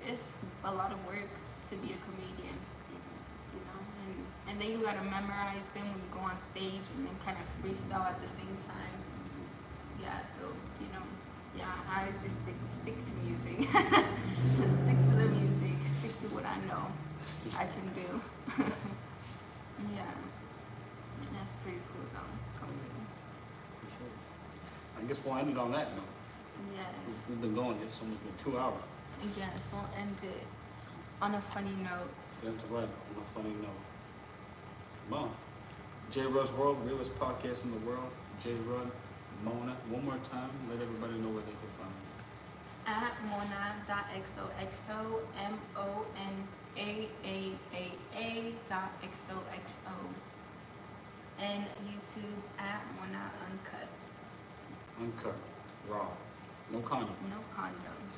it's a lot of work to be a comedian, and then you gotta memorize them when you go on stage, and then kind of freestyle at the same time. Yeah, so yeah, I just stick to music. Stick to the music. Stick to what I know I can do. Yeah, that's pretty cool though. For sure. I guess we'll end it on that note. Yes. We've been going. It's almost been 2 hours. Yes, we'll end it on a funny note. That's right. On a funny note. Well, J. Rudd's World, realest podcast in the world. J. Rudd, Mona. One more time, let everybody know where they can find you. At mona.xoxo, MONAAAA.xoxo. And YouTube at Mona UnCut. UnCut. Raw. No condom. No condoms.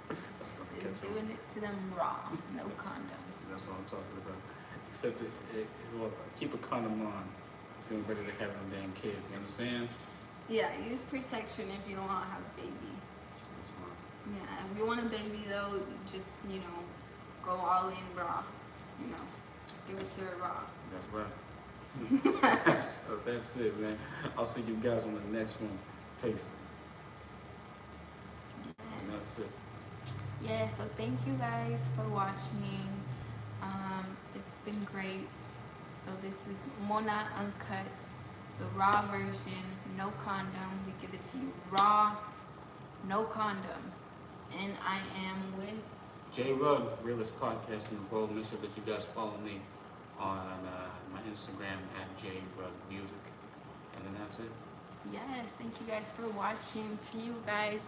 That's what I'm Just catching. doing it to them raw. No condoms. That's what I'm talking about. Except keep a condom on if you're ready to have them damn kids. You understand? Yeah, use protection if you don't want to have a baby. That's fine. Yeah, if you want a baby though, just, go all in raw. Give it to her raw. That's right. That's it, man. I'll see you guys on the next one. Peace. And that's it. Yeah, so thank you guys for watching. It's been great. So this is Mona UnCut, the raw version, no condom. We give it to you raw, no condom. And I am with J. Rudd, realest podcast in the world. Make sure that you guys follow me on my Instagram at J Rudd Music. And then that's it. Yes, thank you guys for watching. See you guys